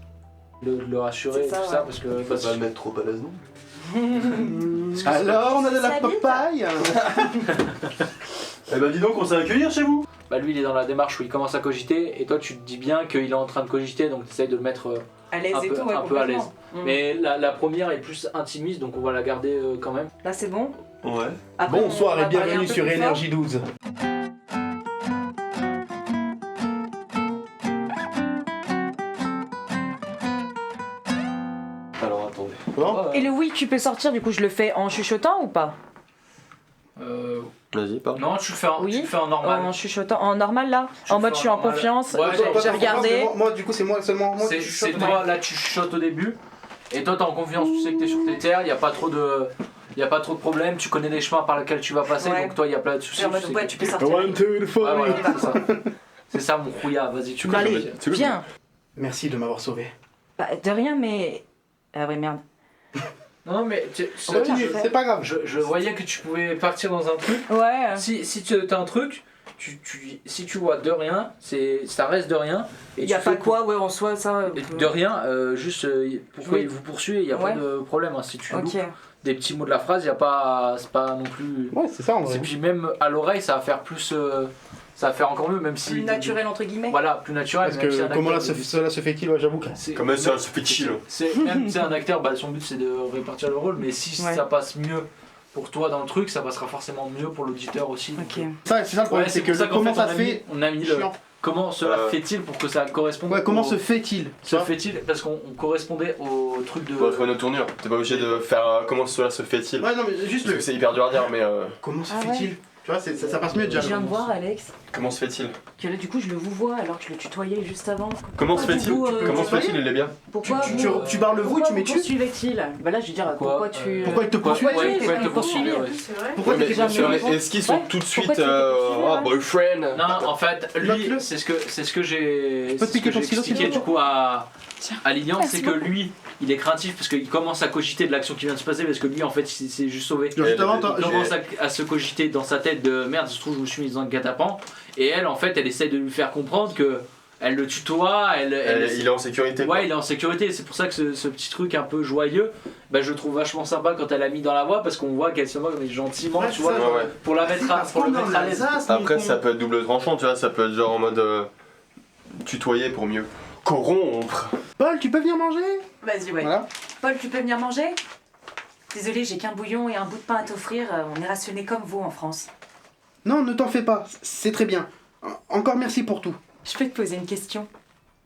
Le rassurer, C'est ça, tout ça, ouais. parce que... Faut pas le mettre trop à l'aise, non? Alors, on a de la Salut. papaye. Eh bah dis donc, on sait accueillir chez vous. Bah lui il est dans la démarche où il commence à cogiter et toi tu te dis bien qu'il est en train de cogiter donc tu essayes de le mettre À l'aise un et peu, tout, ouais, un peu à l'aise. complètement. Mais la première est plus intimiste donc on va la garder quand même. Là c'est bon. Ouais. Après, Bonsoir on va et bienvenue parler un peu sur plus fort. Énergie 12. Alors attendez. Bon. Et le oui, tu peux sortir, du coup je le fais en chuchotant ou pas? Vas-y, parle. Non, tu le fais en normal. En chuchotant, en normal là? Tu En le mode fais je suis en en normal. confiance, Ouais, j'ai regardé. Moi, du coup, c'est moi seulement moi qui C'est chuchote. toi, là tu chuchotes au début et toi t'es en confiance, tu sais que t'es sur tes terres, il n'y a pas trop de... Il n'y a pas trop de problèmes, tu connais les chemins par lesquels tu vas passer, Ouais. donc toi il n'y a pas de soucis. En mode, tu sais ouais, que- tu peux sortir. One, two, three. Ouais, voilà, c'est ça. C'est ça mon rouillard, vas-y, tu Allez, viens. Merci de m'avoir sauvé. Bah, de rien, mais. Ah ouais, merde. Non mais Continue, c'est pas grave. je voyais que tu pouvais partir dans un truc. Ouais. Si tu as un truc, si tu vois de rien, ça reste de rien. Il y a pas quoi, ouais, en soi, ça. De rien, juste pourquoi Oui. il vous poursuit, il n'y a Ouais. pas de problème. Hein. Si tu Ok. loupes des petits mots de la phrase, il y a pas, c'est pas non plus. Ouais, c'est ça en vrai. Et puis même à l'oreille, ça va faire plus, ça va faire encore mieux, même si. Plus naturel, entre guillemets. Voilà, plus naturel. Parce même si que un comment acteur- cela se fait-il, ouais, j'avoue que. Comment ça se fait-il? C'est même c'est un acteur, bah, son but c'est de répartir le rôle, mais si Ouais. ça passe mieux pour toi dans le truc, ça passera forcément mieux pour l'auditeur aussi. Ok. Ça, c'est ça le problème, Ouais, c'est pour que ça qu'en comment fait, ça se fait. on a mis le chiant. comment cela Ouais. fait-il pour que ça corresponde. Ouais, comment au- se fait-il se fait-il parce qu'on correspondait au truc de. Faut trouver notre tournure. T'es pas obligé de faire comment cela se fait-il. Ouais, non, mais juste Parce le. que c'est hyper dur à dire, mais Comment se Ah fait-il ouais. Tu vois, ça passe mieux déjà. Je viens de voir, Alex, comment se fait-il? que là, du coup, je le vous vois alors que je le tutoyais juste avant. Comment se Pourquoi fait-il? vous, Comment se fait-il? Il est bien. Pourquoi Tu parles vous, tu mets tu. poursuivait-il? Bah là, je veux dire, pourquoi tu. Pourquoi il te poursuit Pourquoi Ouais, tu pourquoi il te poursuit, ouais. Pourquoi Ouais, mais t'es bien sûr, jamais- est-ce qu'ils sont Ouais. tout de suite Pourquoi tu t'es poursuivi, là boyfriend? Non, en fait, lui, Note-le. c'est ce que j'ai peux te piquer ton stylo, expliqué s'il te du coup à Lilian, Merci c'est que beaucoup. lui, il est craintif parce qu'il commence à cogiter de l'action qui vient de se passer parce que lui, en fait, il s'est juste sauvé. Genre, juste avant, Il commence à se cogiter dans sa tête de merde, ça se trouve, je me suis mis dans un guet-apens. Et elle, en fait, elle essaye de lui faire comprendre que elle le tutoie, Il est en sécurité. quoi. Ouais, il est en sécurité. C'est pour ça que ce petit truc un peu joyeux, bah, je le trouve vachement sympa quand elle a mis dans la voix parce qu'on voit qu'elle se moque mais gentiment, Ouais, tu c'est vois, ça, Ouais, ouais. pour la mettre Parce pour qu'on le est en mettre à l'aise. Alsace, Après, mon ça con. peut être double tranchant, tu vois, ça peut être genre en mode tutoyer pour mieux corrompre. Paul, tu peux venir manger? Vas-y, ouais. Voilà. Paul, tu peux venir manger? Désolée, j'ai qu'un bouillon et un bout de pain à t'offrir. On est rationné comme vous en France. Non, ne t'en fais pas, c'est très bien. Encore merci pour tout. Je peux te poser une question?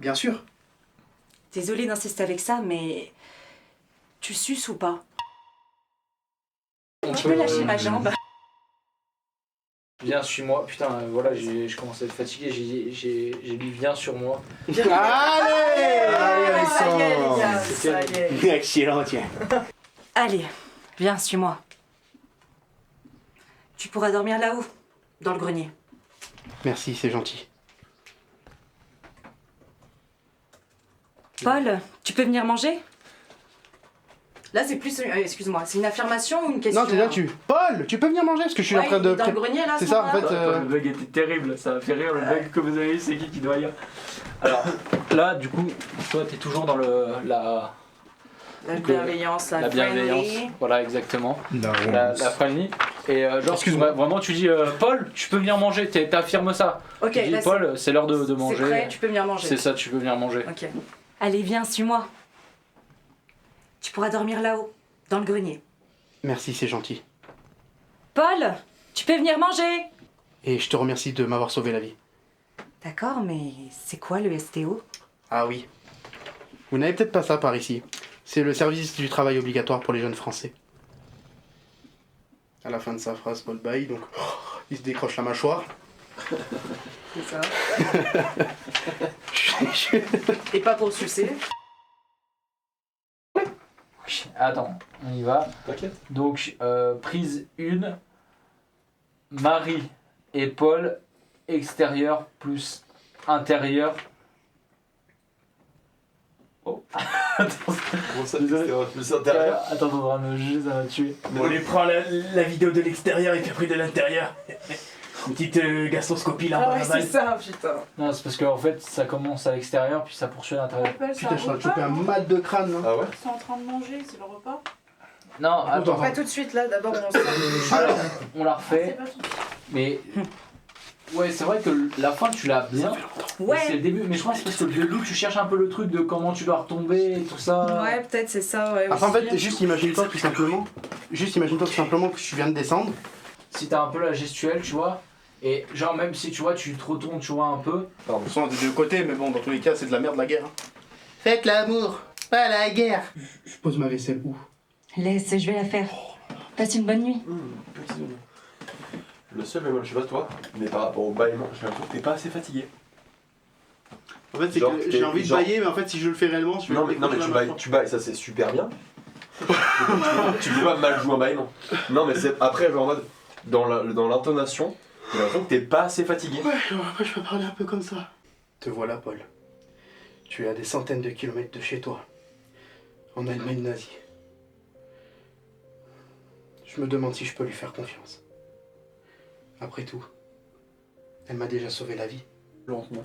Bien sûr. Désolée d'insister avec ça, mais. Tu suces ou pas? Tu peux lâcher ma jambe? Viens, suis-moi. Putain, voilà, je commence à être fatigué. J'ai dit viens sur moi. Allez, ça y est, les gars, ça y est. Excellent, tiens. Allez, viens, suis-moi. Tu pourras dormir là-haut, dans le grenier. Merci, c'est gentil. Paul, tu peux venir manger? Là, c'est plus. Excuse-moi, c'est une affirmation ou une question? Non, t'es là, tu. Paul, tu peux venir manger parce que je suis Ouais, en train de. dans le grenier, là, C'est à ce ça, en fait. moment-là. Le bug était terrible, ça m'a fait rire. Le bug que vous avez eu, c'est qui doit lire. Alors là, du coup, toi, t'es toujours dans la bienveillance, la bienveillance. friendly. Voilà, exactement. La La romance. friendly. Et genre, Excuse-moi. vraiment, tu dis Paul, tu peux venir manger. T'affirmes ça. Ok, Tu dis là, Paul, c'est l'heure de manger. C'est prêt, tu peux venir manger. C'est ça, tu peux venir manger. Ok. Allez, viens, suis-moi. Tu pourras dormir là-haut, dans le grenier. Merci, c'est gentil. Paul, tu peux venir manger. Et je te remercie de m'avoir sauvé la vie. D'accord, mais c'est quoi le STO? Ah oui. Vous n'avez peut-être pas ça par ici. C'est le service du travail obligatoire pour les jeunes français. À la fin de sa phrase, Paul baille, donc il se décroche la mâchoire. C'est ça. Et pas pour le sucer. Attends, on y va. T'inquiète. Donc, prise 1, Marie et Paul, extérieur plus intérieur. Oh. Attends, Bon, ça, désolé. plus intérieur. Attends, on va me juger, ça m'a tué. On lui prend la vidéo de l'extérieur et puis après de l'intérieur. Une petite gastroscopie là. Ah ouais, c'est ça, putain. Non, c'est parce qu'en fait, ça commence à l'extérieur puis ça poursuit à l'intérieur. Putain, je vais choper un mal de crâne. Hein. Ah ouais? Ils sont en train de manger, c'est le repas. Non, attends, Pas tout de suite là, d'abord on se. on la refait. C'est pas tout. Mais ouais, c'est vrai que la fin tu l'as bien. Ouais. C'est le début, mais je pense que parce que le début tu cherches un peu le truc de comment tu dois retomber et tout ça. Ouais, peut-être c'est ça, ouais. Après, en aussi. fait, juste imagine-toi tout simplement que je viens de descendre. Si t'as un peu la gestuelle, tu vois, et genre même si tu vois, tu te retournes, tu vois un peu. Pardon, sont des deux côtés, mais bon, dans tous les cas, c'est de la merde la guerre. Hein. Faites l'amour, pas la guerre. Je pose ma vaisselle où? Laisse, je vais la faire. Passe une bonne nuit. Le seul bémol, je sais pas toi, mais par rapport au bâillement, j'ai l'impression que t'es pas assez fatigué. En fait, c'est Genre, que j'ai envie de genre- bailler, mais en fait, si je le fais réellement, je vais Non mais tu bailles, ça c'est super bien. Tu peux pas mal jouer un bâillement. Non mais c'est après genre en mode dans l'intonation, j'ai l'impression que t'es pas assez fatigué. Ouais, alors après, je peux parler un peu comme ça. Te voilà, Paul. Tu es à des centaines de kilomètres de chez toi, en Allemagne nazie. Je me demande si je peux lui faire confiance. Après tout, elle m'a déjà sauvé la vie. Lentement.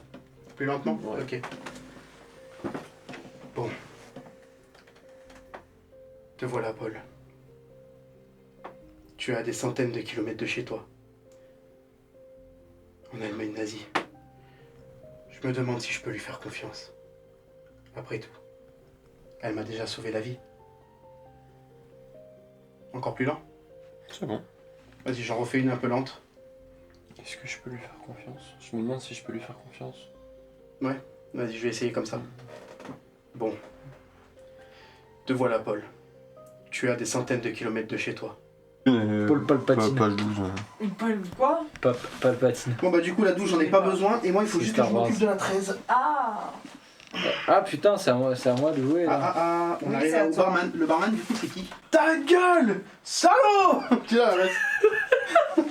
Plus lentement? Ouais. Ok. Bon. Te voilà, Paul. Tu es à des centaines de kilomètres de chez toi, en Allemagne nazie. Je me demande si je peux lui faire confiance. Après tout, elle m'a déjà sauvé la vie. Encore plus lent? C'est bon. Vas-y, j'en refais une un peu lente. Est-ce que je peux lui faire confiance? Je me demande si je peux lui faire confiance. Ouais, vas-y, je vais essayer comme ça. Bon. Te voilà, Paul. Tu es à des centaines de kilomètres de chez toi. Paul Palpatine. Page 12. Paul quoi? Palpatine. Bon bah du coup la douche j'en ai pas besoin et moi il faut C'est juste que Star je m'occupe Wars. de la 13. Ah. Ah putain, c'est à moi de jouer là. On Oui, arrive c'est à au toi. barman. Le barman du coup c'est qui? Ta gueule, salaud. Tu vois, arrête.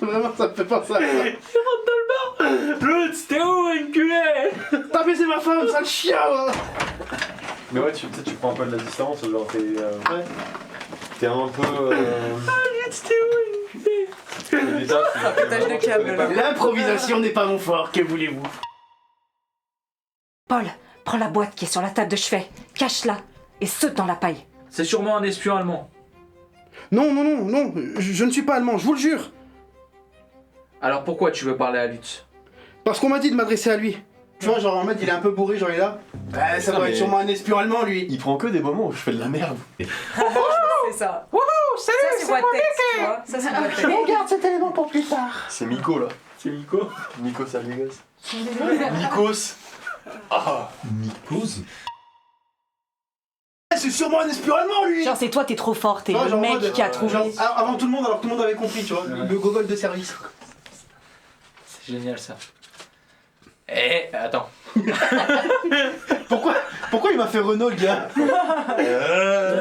Vraiment ça me fait penser à ça. Rentre dans le bar. L'autre, c'était où, enculé? T'as baisé ma femme, sale chien. Mais ouais, tu sais, tu prends un peu de la distance, genre Ouais. t'es un peu. C'était où, enculé? Partage de câble là. L'improvisation n'est pas mon fort, que voulez-vous? Paul, prends la boîte qui est sur la table de chevet, cache-la et saute dans la paille. C'est sûrement un espion allemand. Non, non, non, non, je ne suis pas allemand, je vous le jure. Alors pourquoi tu veux parler à Lutz? Parce qu'on m'a dit de m'adresser à lui. Tu vois, genre en mode il est un peu bourré, genre il est là. Bah, ça Non, doit mais- être sûrement un espion allemand lui. Il prend que des moments où je fais de la merde. C'est ça. Wouhou, Ça, c'est boîte texte, tu vois. Ça, c'est boîte texte. On garde cet élément pour plus tard. C'est Miko là. C'est Nico. Nico Salvegas. Nikos. Ah. Nikos? C'est sûrement un espion allemand lui. Genre c'est toi, t'es trop fort, t'es Ouais, le genre en mec mode, qui a trouvé. genre, avant tout le monde, alors que tout le monde avait compris, tu vois. Le gogol de service. C'est génial ça. Eh, attends. Pourquoi il m'a fait Renault le gars?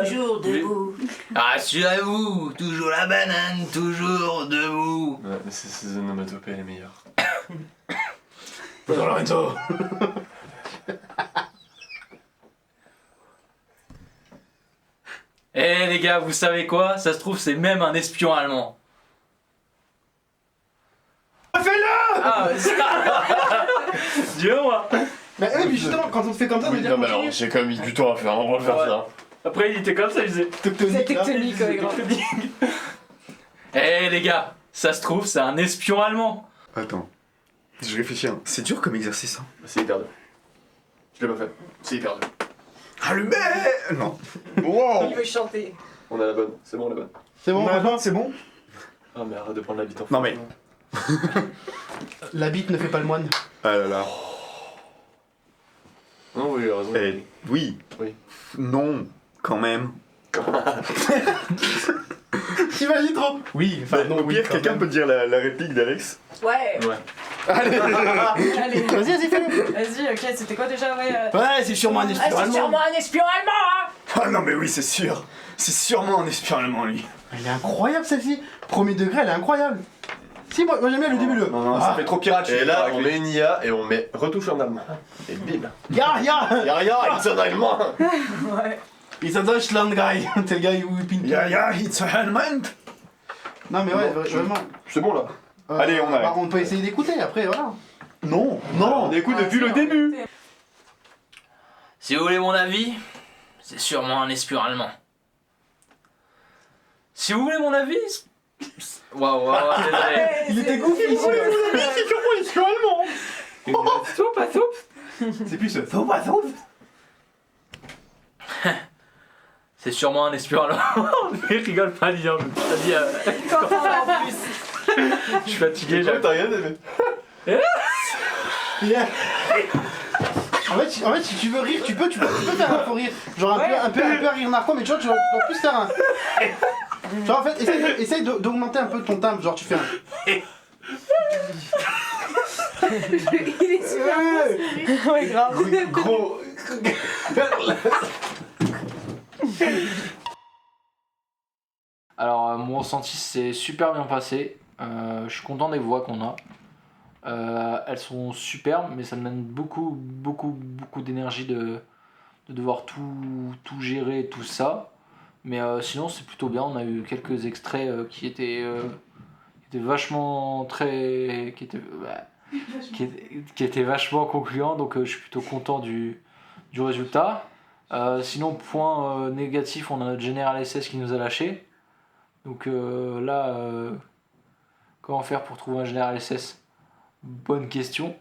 Toujours debout. Rassurez-vous, toujours la banane, toujours debout. Ouais, mais c'est onomatopée les meilleurs. Bonjour Lorenzo. Eh les gars, vous savez quoi? Ça se trouve, c'est même un espion allemand. Fais-le. Ah, Dieu moi. Mais oui, mais justement, quand on te fait comme ça, on veut dire qu'on j'ai quand même mis du temps à faire un faire ça. Après, il était comme ça, il faisait. tectonique là. Tectonique, ouais, grave. Eh les gars, ça se trouve, c'est un espion allemand. Attends, je réfléchis. Hein. C'est dur comme exercice. Hein. C'est hyper dur. Je l'ai pas fait. C'est hyper dur. Allumez. Non. Wow. Il veut chanter. On a la bonne. C'est bon la bonne. C'est bon, Maintenant, c'est bon. Ah mais arrête de prendre la bite en Non mais. La bite ne fait pas le moine. Ah là là. Non oui, il a raison. Eh, oui. Oui. Non, quand même. T'imagines trop? Oui, enfin non, Au pire, quelqu'un peut dire la réplique d'Alex. Ouais. Ouais. Allez. Allez. Vas-y, fais-le. Vas-y, ok, c'était quoi déjà? Ouais. Ouais, c'est sûrement un Ah, espion c'est allemand. sûrement un espion allemand, hein. Ah non mais oui, c'est sûr. C'est sûrement un espion allemand lui. Elle est incroyable celle-ci. Premier degré, elle est incroyable. Si, moi j'aime bien le début. Non, ça fait trop pirate. Et là, on met une IA et on met retouche en allemand. Et bim. Ya. it's an allemand. Ouais. It's a Deutschland guy. T'es le gars où il pinte. Ja, it's a Allemand. Non mais ouais, vraiment. C'est bon là. Allez, on arrête. On peut essayer d'écouter après, voilà. Non, On écoute depuis le début. Si vous voulez mon avis, c'est sûrement un espion allemand. Si vous voulez mon avis, Waouh, désolé. Il était goofy. C'est comment il est allemand. Soupe à soupe. C'est plus soupe à soupe. C'est sûrement un espion allemand. Mais rigole pas, Lilian. Je t'ai dit. En plus. Je suis fatigué. T'as rien aimé. En fait, si tu veux rire, tu peux faire un faux rire. Genre un peu un rire narquois, mais tu dois plus faire un. Genre en fait, essaye d'augmenter un peu ton timbre, genre tu fais un. Il est super bon. Ouais, grave. Gros. Alors, mon ressenti s'est super bien passé. Je suis content des voix qu'on a. Elles sont superbes, mais ça demande beaucoup d'énergie de devoir tout gérer, tout ça. Mais sinon, c'est plutôt bien. On a eu quelques extraits qui étaient vachement qui étaient vachement concluants, donc je suis plutôt content du résultat. Sinon, point négatif, on a notre General SS qui nous a lâché. Donc là, comment faire pour trouver un General SS? Bonne question.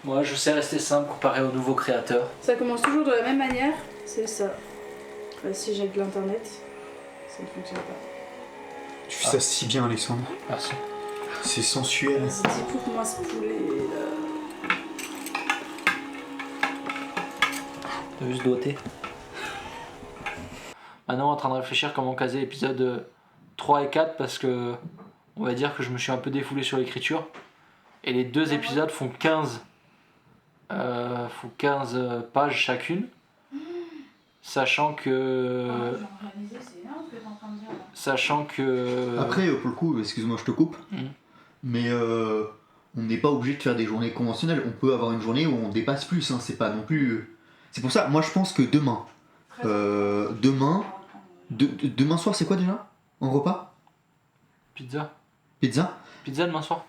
Moi, je sais rester simple comparé aux nouveaux créateurs. Ça commence toujours de la même manière, c'est ça. Si j'ai de l'internet, ça ne fonctionne pas. Tu fais ça si bien, Alexandre. Merci. C'est sensuel. Vas-y, coupe-moi ce poulet là. T'as juste doigté. Maintenant, en train de réfléchir comment caser l'épisode 3 et 4 parce que on va dire que je me suis un peu défoulé sur l'écriture. Et les deux épisodes font 15 pages chacune. Sachant que. Après, pour le coup, excuse-moi, je te coupe. Mais on n'est pas obligé de faire des journées conventionnelles. On peut avoir une journée où on dépasse plus. Hein. C'est pas non plus. C'est pour ça, moi je pense que demain. Demain soir, c'est quoi déjà? En repas? Pizza demain soir.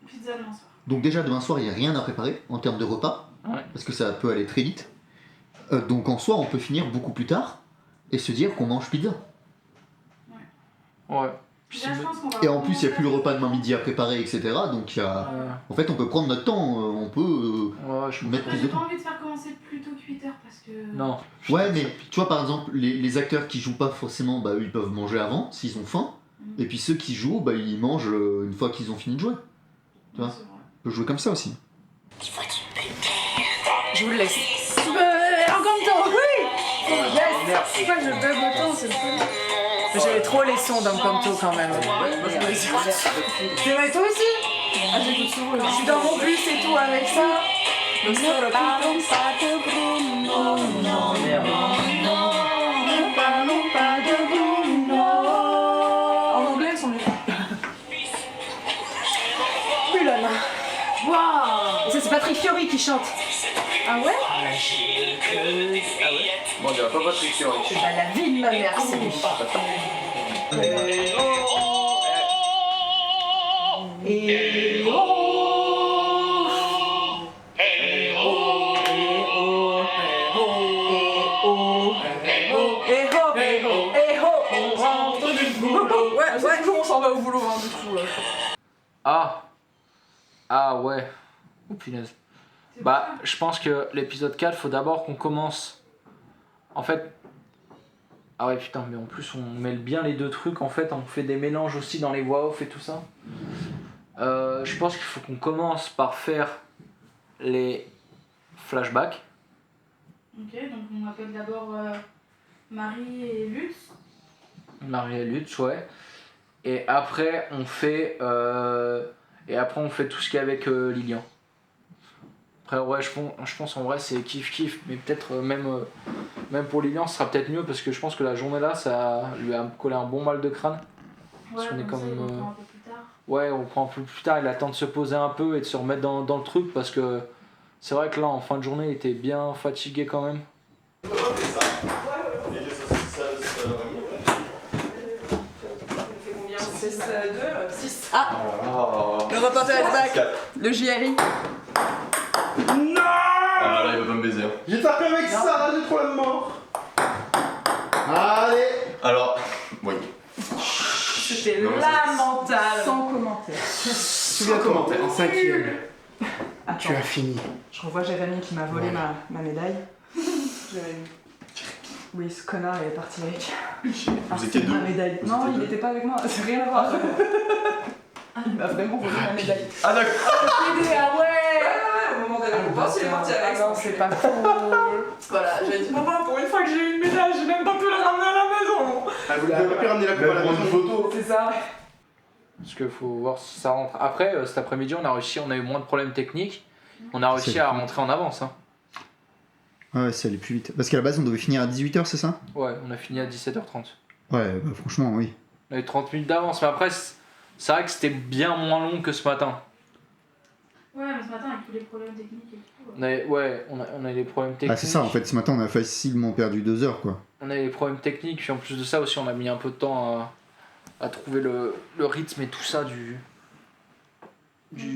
Pizza demain soir. Donc déjà demain soir il n'y a rien à préparer en termes de repas, parce que ça peut aller très vite. Donc en soi on peut finir beaucoup plus tard et se dire qu'on mange pizza. Ouais. Et en plus il n'y a plus le repas demain midi à préparer, etc. Donc en fait on peut prendre notre temps, on peut mettre plus de J'ai temps. pas envie de faire commencer plus tôt que 8h parce que... Non. Ouais mais tu vois par exemple les acteurs qui jouent pas forcément, bah eux ils peuvent manger avant s'ils ont faim. Et puis ceux qui jouent, bah ils mangent une fois qu'ils ont fini de jouer. Tu vois, on peut jouer comme ça aussi. Je vous le laisse. Encore temps, oui. Yes. Pourquoi je bug autant, c'est le problème. J'avais trop les sons d'un Canto quand même. C'est vrai, toi aussi? Ah, j'écoute souvent. Je suis dans mon bus et tout avec ça. Donc sur le parlons pas de Bruno. Ne parlons pas de Bruno. En anglais, elles sont mieux. Mulan. Waouh. Ça, c'est Patrick Fiori qui chante. Ah ouais? Bon, on dirait pas Patrick Fiori. Bah, la vie de ma mère, c'est lui. Et oh. Ouais, on s'en va au boulot, hein, du coup. Ah ouais. Oh punaise. Bah, je pense que l'épisode 4, faut d'abord qu'on commence. En fait. Ah ouais, putain, mais en plus, on mêle bien les deux trucs. En fait, on fait des mélanges aussi dans les voix off et tout ça. Je pense qu'il faut qu'on commence par faire les flashbacks. Ok, donc on appelle d'abord Marie et Lutz. Marie et Lutz, ouais. Et après, on fait tout ce qu'il y a avec Lilian. Après, ouais, je pense en vrai, c'est kiff-kiff, mais peut-être même pour Lilian, ce sera peut-être mieux parce que je pense que la journée là, ça lui a collé un bon mal de crâne. Parce qu'on est quand même. On prend un peu plus tard. Ouais, on prend un peu plus tard, il a le temps de se poser un peu et de se remettre dans le truc parce que c'est vrai que là, en fin de journée, il était bien fatigué quand même. Ah, le reporter est back. Le JRI. Non. Ah là, il va pas me baiser. Hein. J'ai tapé avec ça, j'ai trop la mort. Allez. Alors, oui. C'était Non, ça- lamentable. Sans commentaire. Sans commentaire, en 5ème. Tu as fini. Je revois Jérémy qui m'a volé ma médaille. Jérémy. Oui, ce connard il est parti avec. Vous étiez deux. Ma médaille. Non, il était pas avec moi, c'est rien à voir. Il m'a vraiment volé ma médaille. Ah d'accord. Ah ouais. Au moment de la récompense, il est parti avec. Non, c'est pas cool. Voilà, j'ai dit papa, pour une fois que j'ai eu une médaille, j'ai même pas pu la ramener à la maison. Ah, vous l'avez pas pu ramener la coupe à la maison. Photo. C'est ça. Parce qu'il faut voir si ça rentre. Après, cet après-midi, on a eu moins de problèmes techniques. On a réussi C'est à cool. rentrer en avance. Hein. Ouais, ça allait plus vite. Parce qu'à la base, on devait finir à 18h, c'est ça? Ouais, on a fini à 17h30. Ouais, bah franchement, oui. On a eu 30 minutes d'avance, mais après, c'est vrai que c'était bien moins long que ce matin. Ouais, mais ce matin, avec tous les problèmes techniques et tout. On a eu des problèmes techniques. Ah, c'est ça, en fait, ce matin, on a facilement perdu 2 heures, quoi. On a eu des problèmes techniques, puis en plus de ça aussi, on a mis un peu de temps à trouver le rythme et tout ça du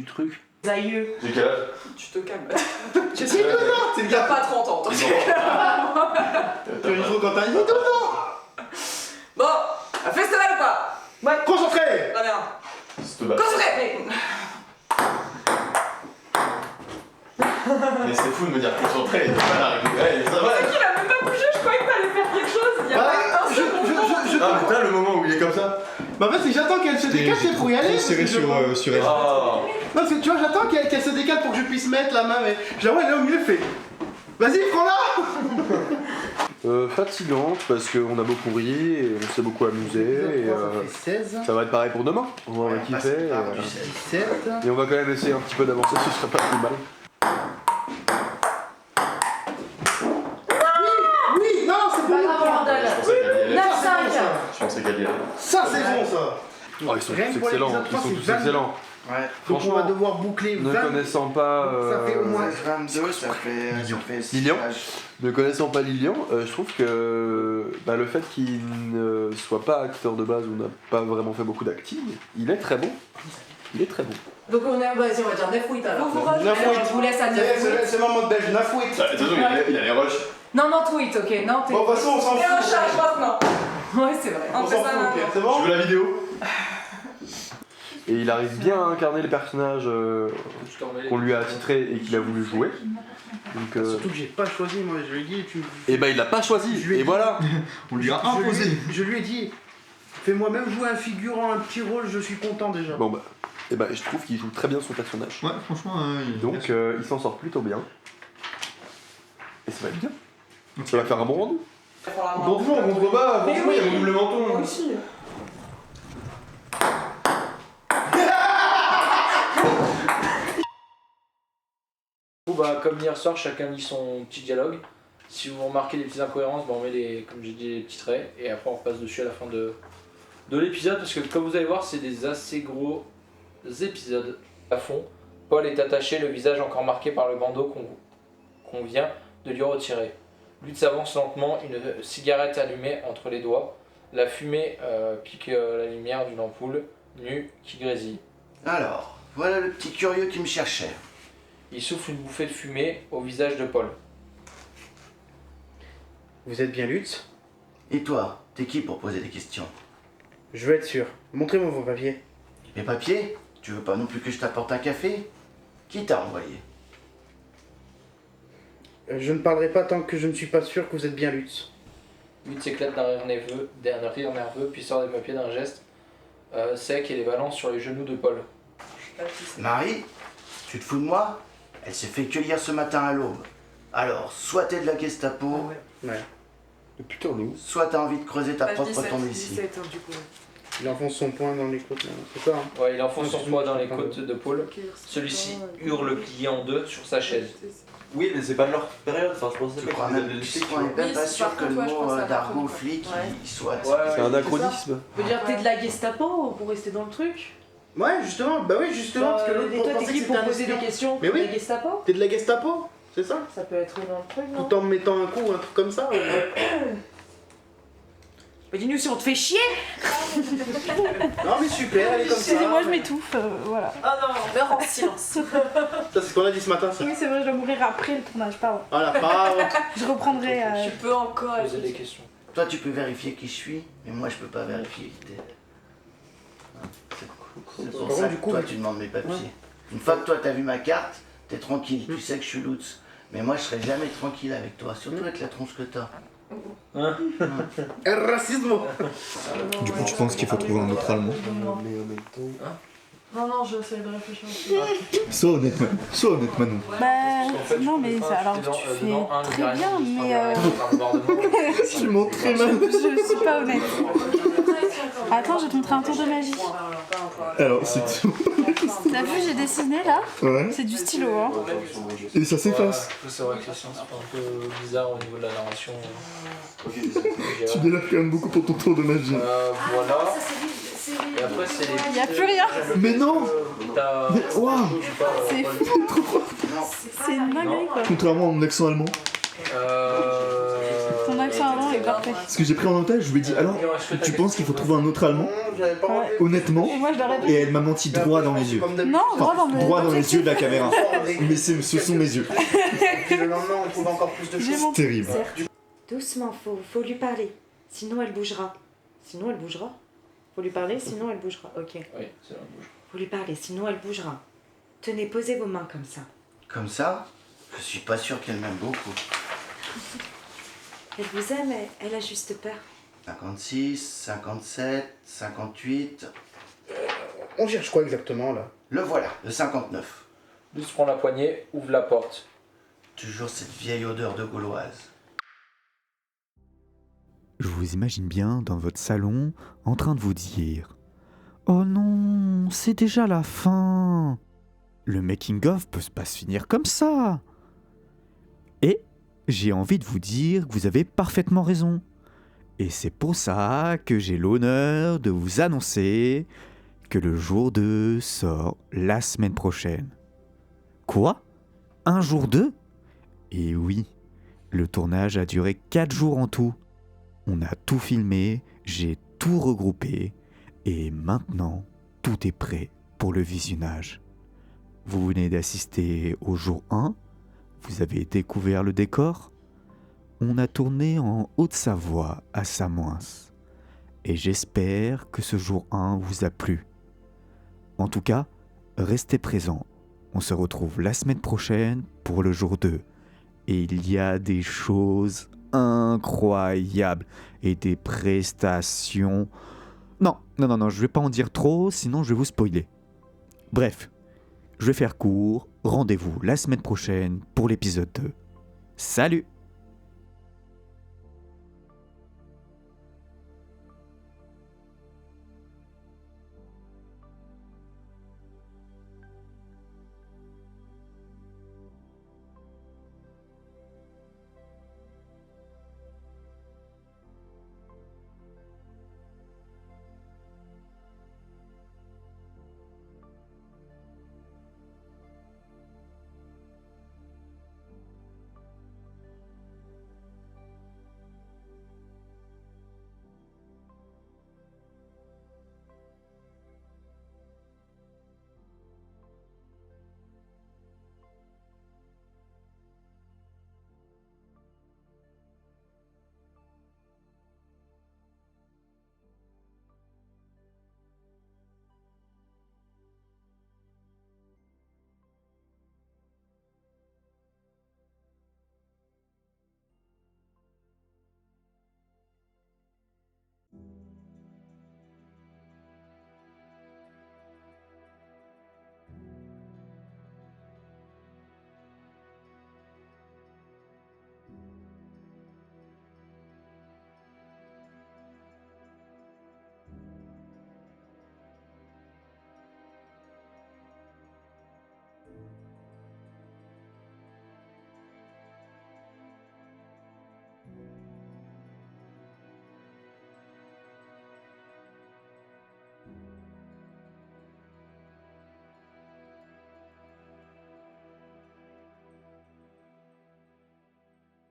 truc. Aïeux. J'ai quel âge? Tu te calmes. Je sais toujours. C'est le Il y a gars. pas 30 ans, toi. Tu as une quand t'as 18 ans. Bon, un festival ou pas? Ouais. Concentré. Très bien. C'est pas- Concentré. Mais c'est fou de me dire concentré, il est pas là, ouais, ça va. Il a même pas bougé, je croyais que t'allais faire quelque chose. Il y a Ouais, pas un seul moment. Ah putain, le moment où il est comme ça. Bah en fait, c'est que j'attends qu'elle se décale c'est pour y aller. serré parce que je- sur elle. Ah. Non, parce que tu vois, j'attends qu'elle se décale pour que je puisse mettre la main, mais je la vois, elle est au milieu, fait. Vas-y, prends-la. Fatigante parce qu'on a beaucoup ri et on s'est beaucoup amusé et Ça fait 16. ça va être pareil pour demain. On va kiffer Du 17. et on va quand même essayer un petit peu d'avancer, ce serait pas plus mal. Oui, non, c'est Pas bon. grave, bordel. Je 9-5. pensais qu'elle y allait. Ça, c'est bon, ça. Oh, ils sont Rien tous que pour excellents, l'épisode ils 3, sont c'est tous 22. excellents. Ouais. Donc on Franchement, va devoir boucler ne 20. connaissant pas Ça fait au moins 22, ça fait Lilian, ne connaissant pas Lilian, je trouve que le fait qu'il ne soit pas acteur de base ou n'a pas vraiment fait beaucoup d'acting, il est très bon. Il est très bon. Donc on est, vas-y, on va dire 9-8 alors. Vous rajoutez, 9 je vous laisse à 9-8. C'est mon mode belge, 9 8. De toute façon, il a les rushs. Non, non, tweet, ok. Non, t'es. Bon, de toute façon, on s'en T'es en fout. charge maintenant. Ouais, c'est vrai. On fait s'en ça fout, maintenant. ok, c'est bon. Je veux la vidéo. Et il arrive bien à incarner les personnages qu'on lui a attitrés et qu'il a voulu jouer. Donc, Surtout que j'ai pas choisi, moi, je lui ai dit, et ben il l'a pas choisi, Je lui ai et dit- voilà. On lui a imposé. Je lui ai dit, fais-moi même jouer un figurant, un petit rôle, je suis content déjà. Bon bah, et ben je trouve qu'il joue très bien son personnage. Ouais, franchement, Donc il s'en sort plutôt bien. Et ça va être bien. Ça va faire un bon rendu. Franchement, on contre bas, franchement, il y a mon double menton. Moi aussi. Comme hier soir, chacun lit son petit dialogue. Si vous remarquez des petites incohérences, on met comme j'ai dit, les petits traits et après on repasse dessus à la fin de l'épisode parce que comme vous allez voir, c'est des assez gros épisodes à fond. Paul est attaché, le visage encore marqué par le bandeau qu'on vient de lui retirer. Lutz avance lentement, une cigarette allumée entre les doigts. La fumée pique la lumière d'une ampoule nue qui grésille. Alors, voilà le petit curieux qui me cherchait. Il souffle une bouffée de fumée au visage de Paul. Vous êtes bien Lutz? Et toi, t'es qui pour poser des questions? Je veux être sûr. Montrez-moi vos papiers. Mes papiers? Tu veux pas non plus que je t'apporte un café? Qui t'a envoyé? Je ne parlerai pas tant que je ne suis pas sûr que vous êtes bien Lutz. Lutz éclate d'un rire nerveux, puis sort des papiers d'un geste sec et les balance sur les genoux de Paul. Marie? Tu te fous de moi? Elle s'est fait cueillir ce matin à l'aube. Alors, soit t'es de la Gestapo, Ouais. Putain, nous. soit t'as envie de creuser ta Page propre 17, tombe ici. 17, hein, du coup. Il enfonce son poing dans les côtes là. C'est ça hein? Ouais, il enfonce son poing dans les Pardon. côtes de Paul. Celui-ci hurle plié en deux sur sa chaise. Oui, mais c'est pas de leur période, enfin je pensais Tu pas crois qu'ils même avaient des flics. qu'on est même pas sûr que le ouais, je mot pense à d'argot l'anachronisme. flic Ouais. il soit. C'est un anachronisme. On peut dire t'es de la Gestapo pour rester dans le truc. Ouais, justement, bah oui, justement, parce que l'autre Et toi pensait t'es que qui c'était pour un poser des espion. questions? Mais T'es oui. de la Gestapo? T'es de la Gestapo, c'est ça? Ça peut être dans le truc, non? Tout en me mettant un coup ou un truc comme ça Mais dis-nous si on te fait chier. Non mais super, elle est comme ça. Excusez-moi, je m'étouffe, voilà. Oh non, meurt en silence. Ça c'est ce qu'on a dit ce matin ça. Oui, c'est vrai, je dois mourir après le tournage, pardon. Ah la bravo. Je reprendrai. Tu peux encore Poser des questions. Toi tu peux vérifier qui je suis, mais moi je peux pas vérifier qui t'es. C'est pour ça que toi tu demandes mes papiers. Une fois que toi t'as vu ma carte, t'es tranquille, tu sais que je suis Lutz. Mais moi je serai jamais tranquille avec toi, surtout avec la tronche que t'as. Racisme. Du coup, tu penses qu'il faut trouver un autre Allemand? Non, j'essaie de réfléchir aussi. Sois honnête, Manon. Bah, non, mais ça, alors tu fais très bien, mais. Tu mens très mal. Je suis pas honnête. Attends, je vais te montrer un tour de magie. Alors, c'est tout. T'as vu, j'ai dessiné là. Ouais. C'est du stylo, hein. Et ça s'efface. C'est vrai que c'est un peu bizarre au niveau de la narration. Tu délaves quand même beaucoup pour ton tour de magie. Voilà. Et après, c'est les. Y a plus rien. Mais non. Mais waouh. C'est fou. C'est une dinguerie quoi. Contrairement à mon accent allemand. Ton accent allemand est parfait. Ce que j'ai pris en otage, je lui ai dit alors, tu penses qu'il faut trouver un autre Allemand? Honnêtement. Et moi, je l'aurais dit. Et elle m'a menti droit dans les yeux. Non, droit dans les yeux de la caméra. Mais ce sont mes yeux. Puis le lendemain, on trouve encore plus de choses. C'est terrible. Doucement, faut lui parler. Sinon, elle bougera. Faut lui parler, sinon elle bougera. Ok. Oui, c'est la bouge. Faut lui parler, sinon elle bougera. Tenez, posez vos mains comme ça. Comme ça, je suis pas sûr qu'elle m'aime beaucoup. Elle vous aime, elle a juste peur. 56, 57, 58... On cherche quoi exactement là? Le voilà, le 59. Douce prend la poignée, ouvre la porte. Toujours cette vieille odeur de gauloise. Je vous imagine bien dans votre salon en train de vous dire « Oh non, c'est déjà la fin. Le making-of peut pas se finir comme ça. » Et j'ai envie de vous dire que vous avez parfaitement raison. Et c'est pour ça que j'ai l'honneur de vous annoncer que le jour 2 sort la semaine prochaine. Quoi? Un jour 2? Et oui, le tournage a duré 4 jours en tout. On a tout filmé, j'ai tout regroupé, et maintenant, tout est prêt pour le visionnage. Vous venez d'assister au jour 1, vous avez découvert le décor. On a tourné en Haute-Savoie, à Samoins, et j'espère que ce jour 1 vous a plu. En tout cas, restez présents. On se retrouve la semaine prochaine pour le jour 2. Et il y a des choses incroyables et des prestations... Non, je vais pas en dire trop, sinon je vais vous spoiler. Bref, je vais faire court. Rendez-vous la semaine prochaine pour l'épisode 2. Salut!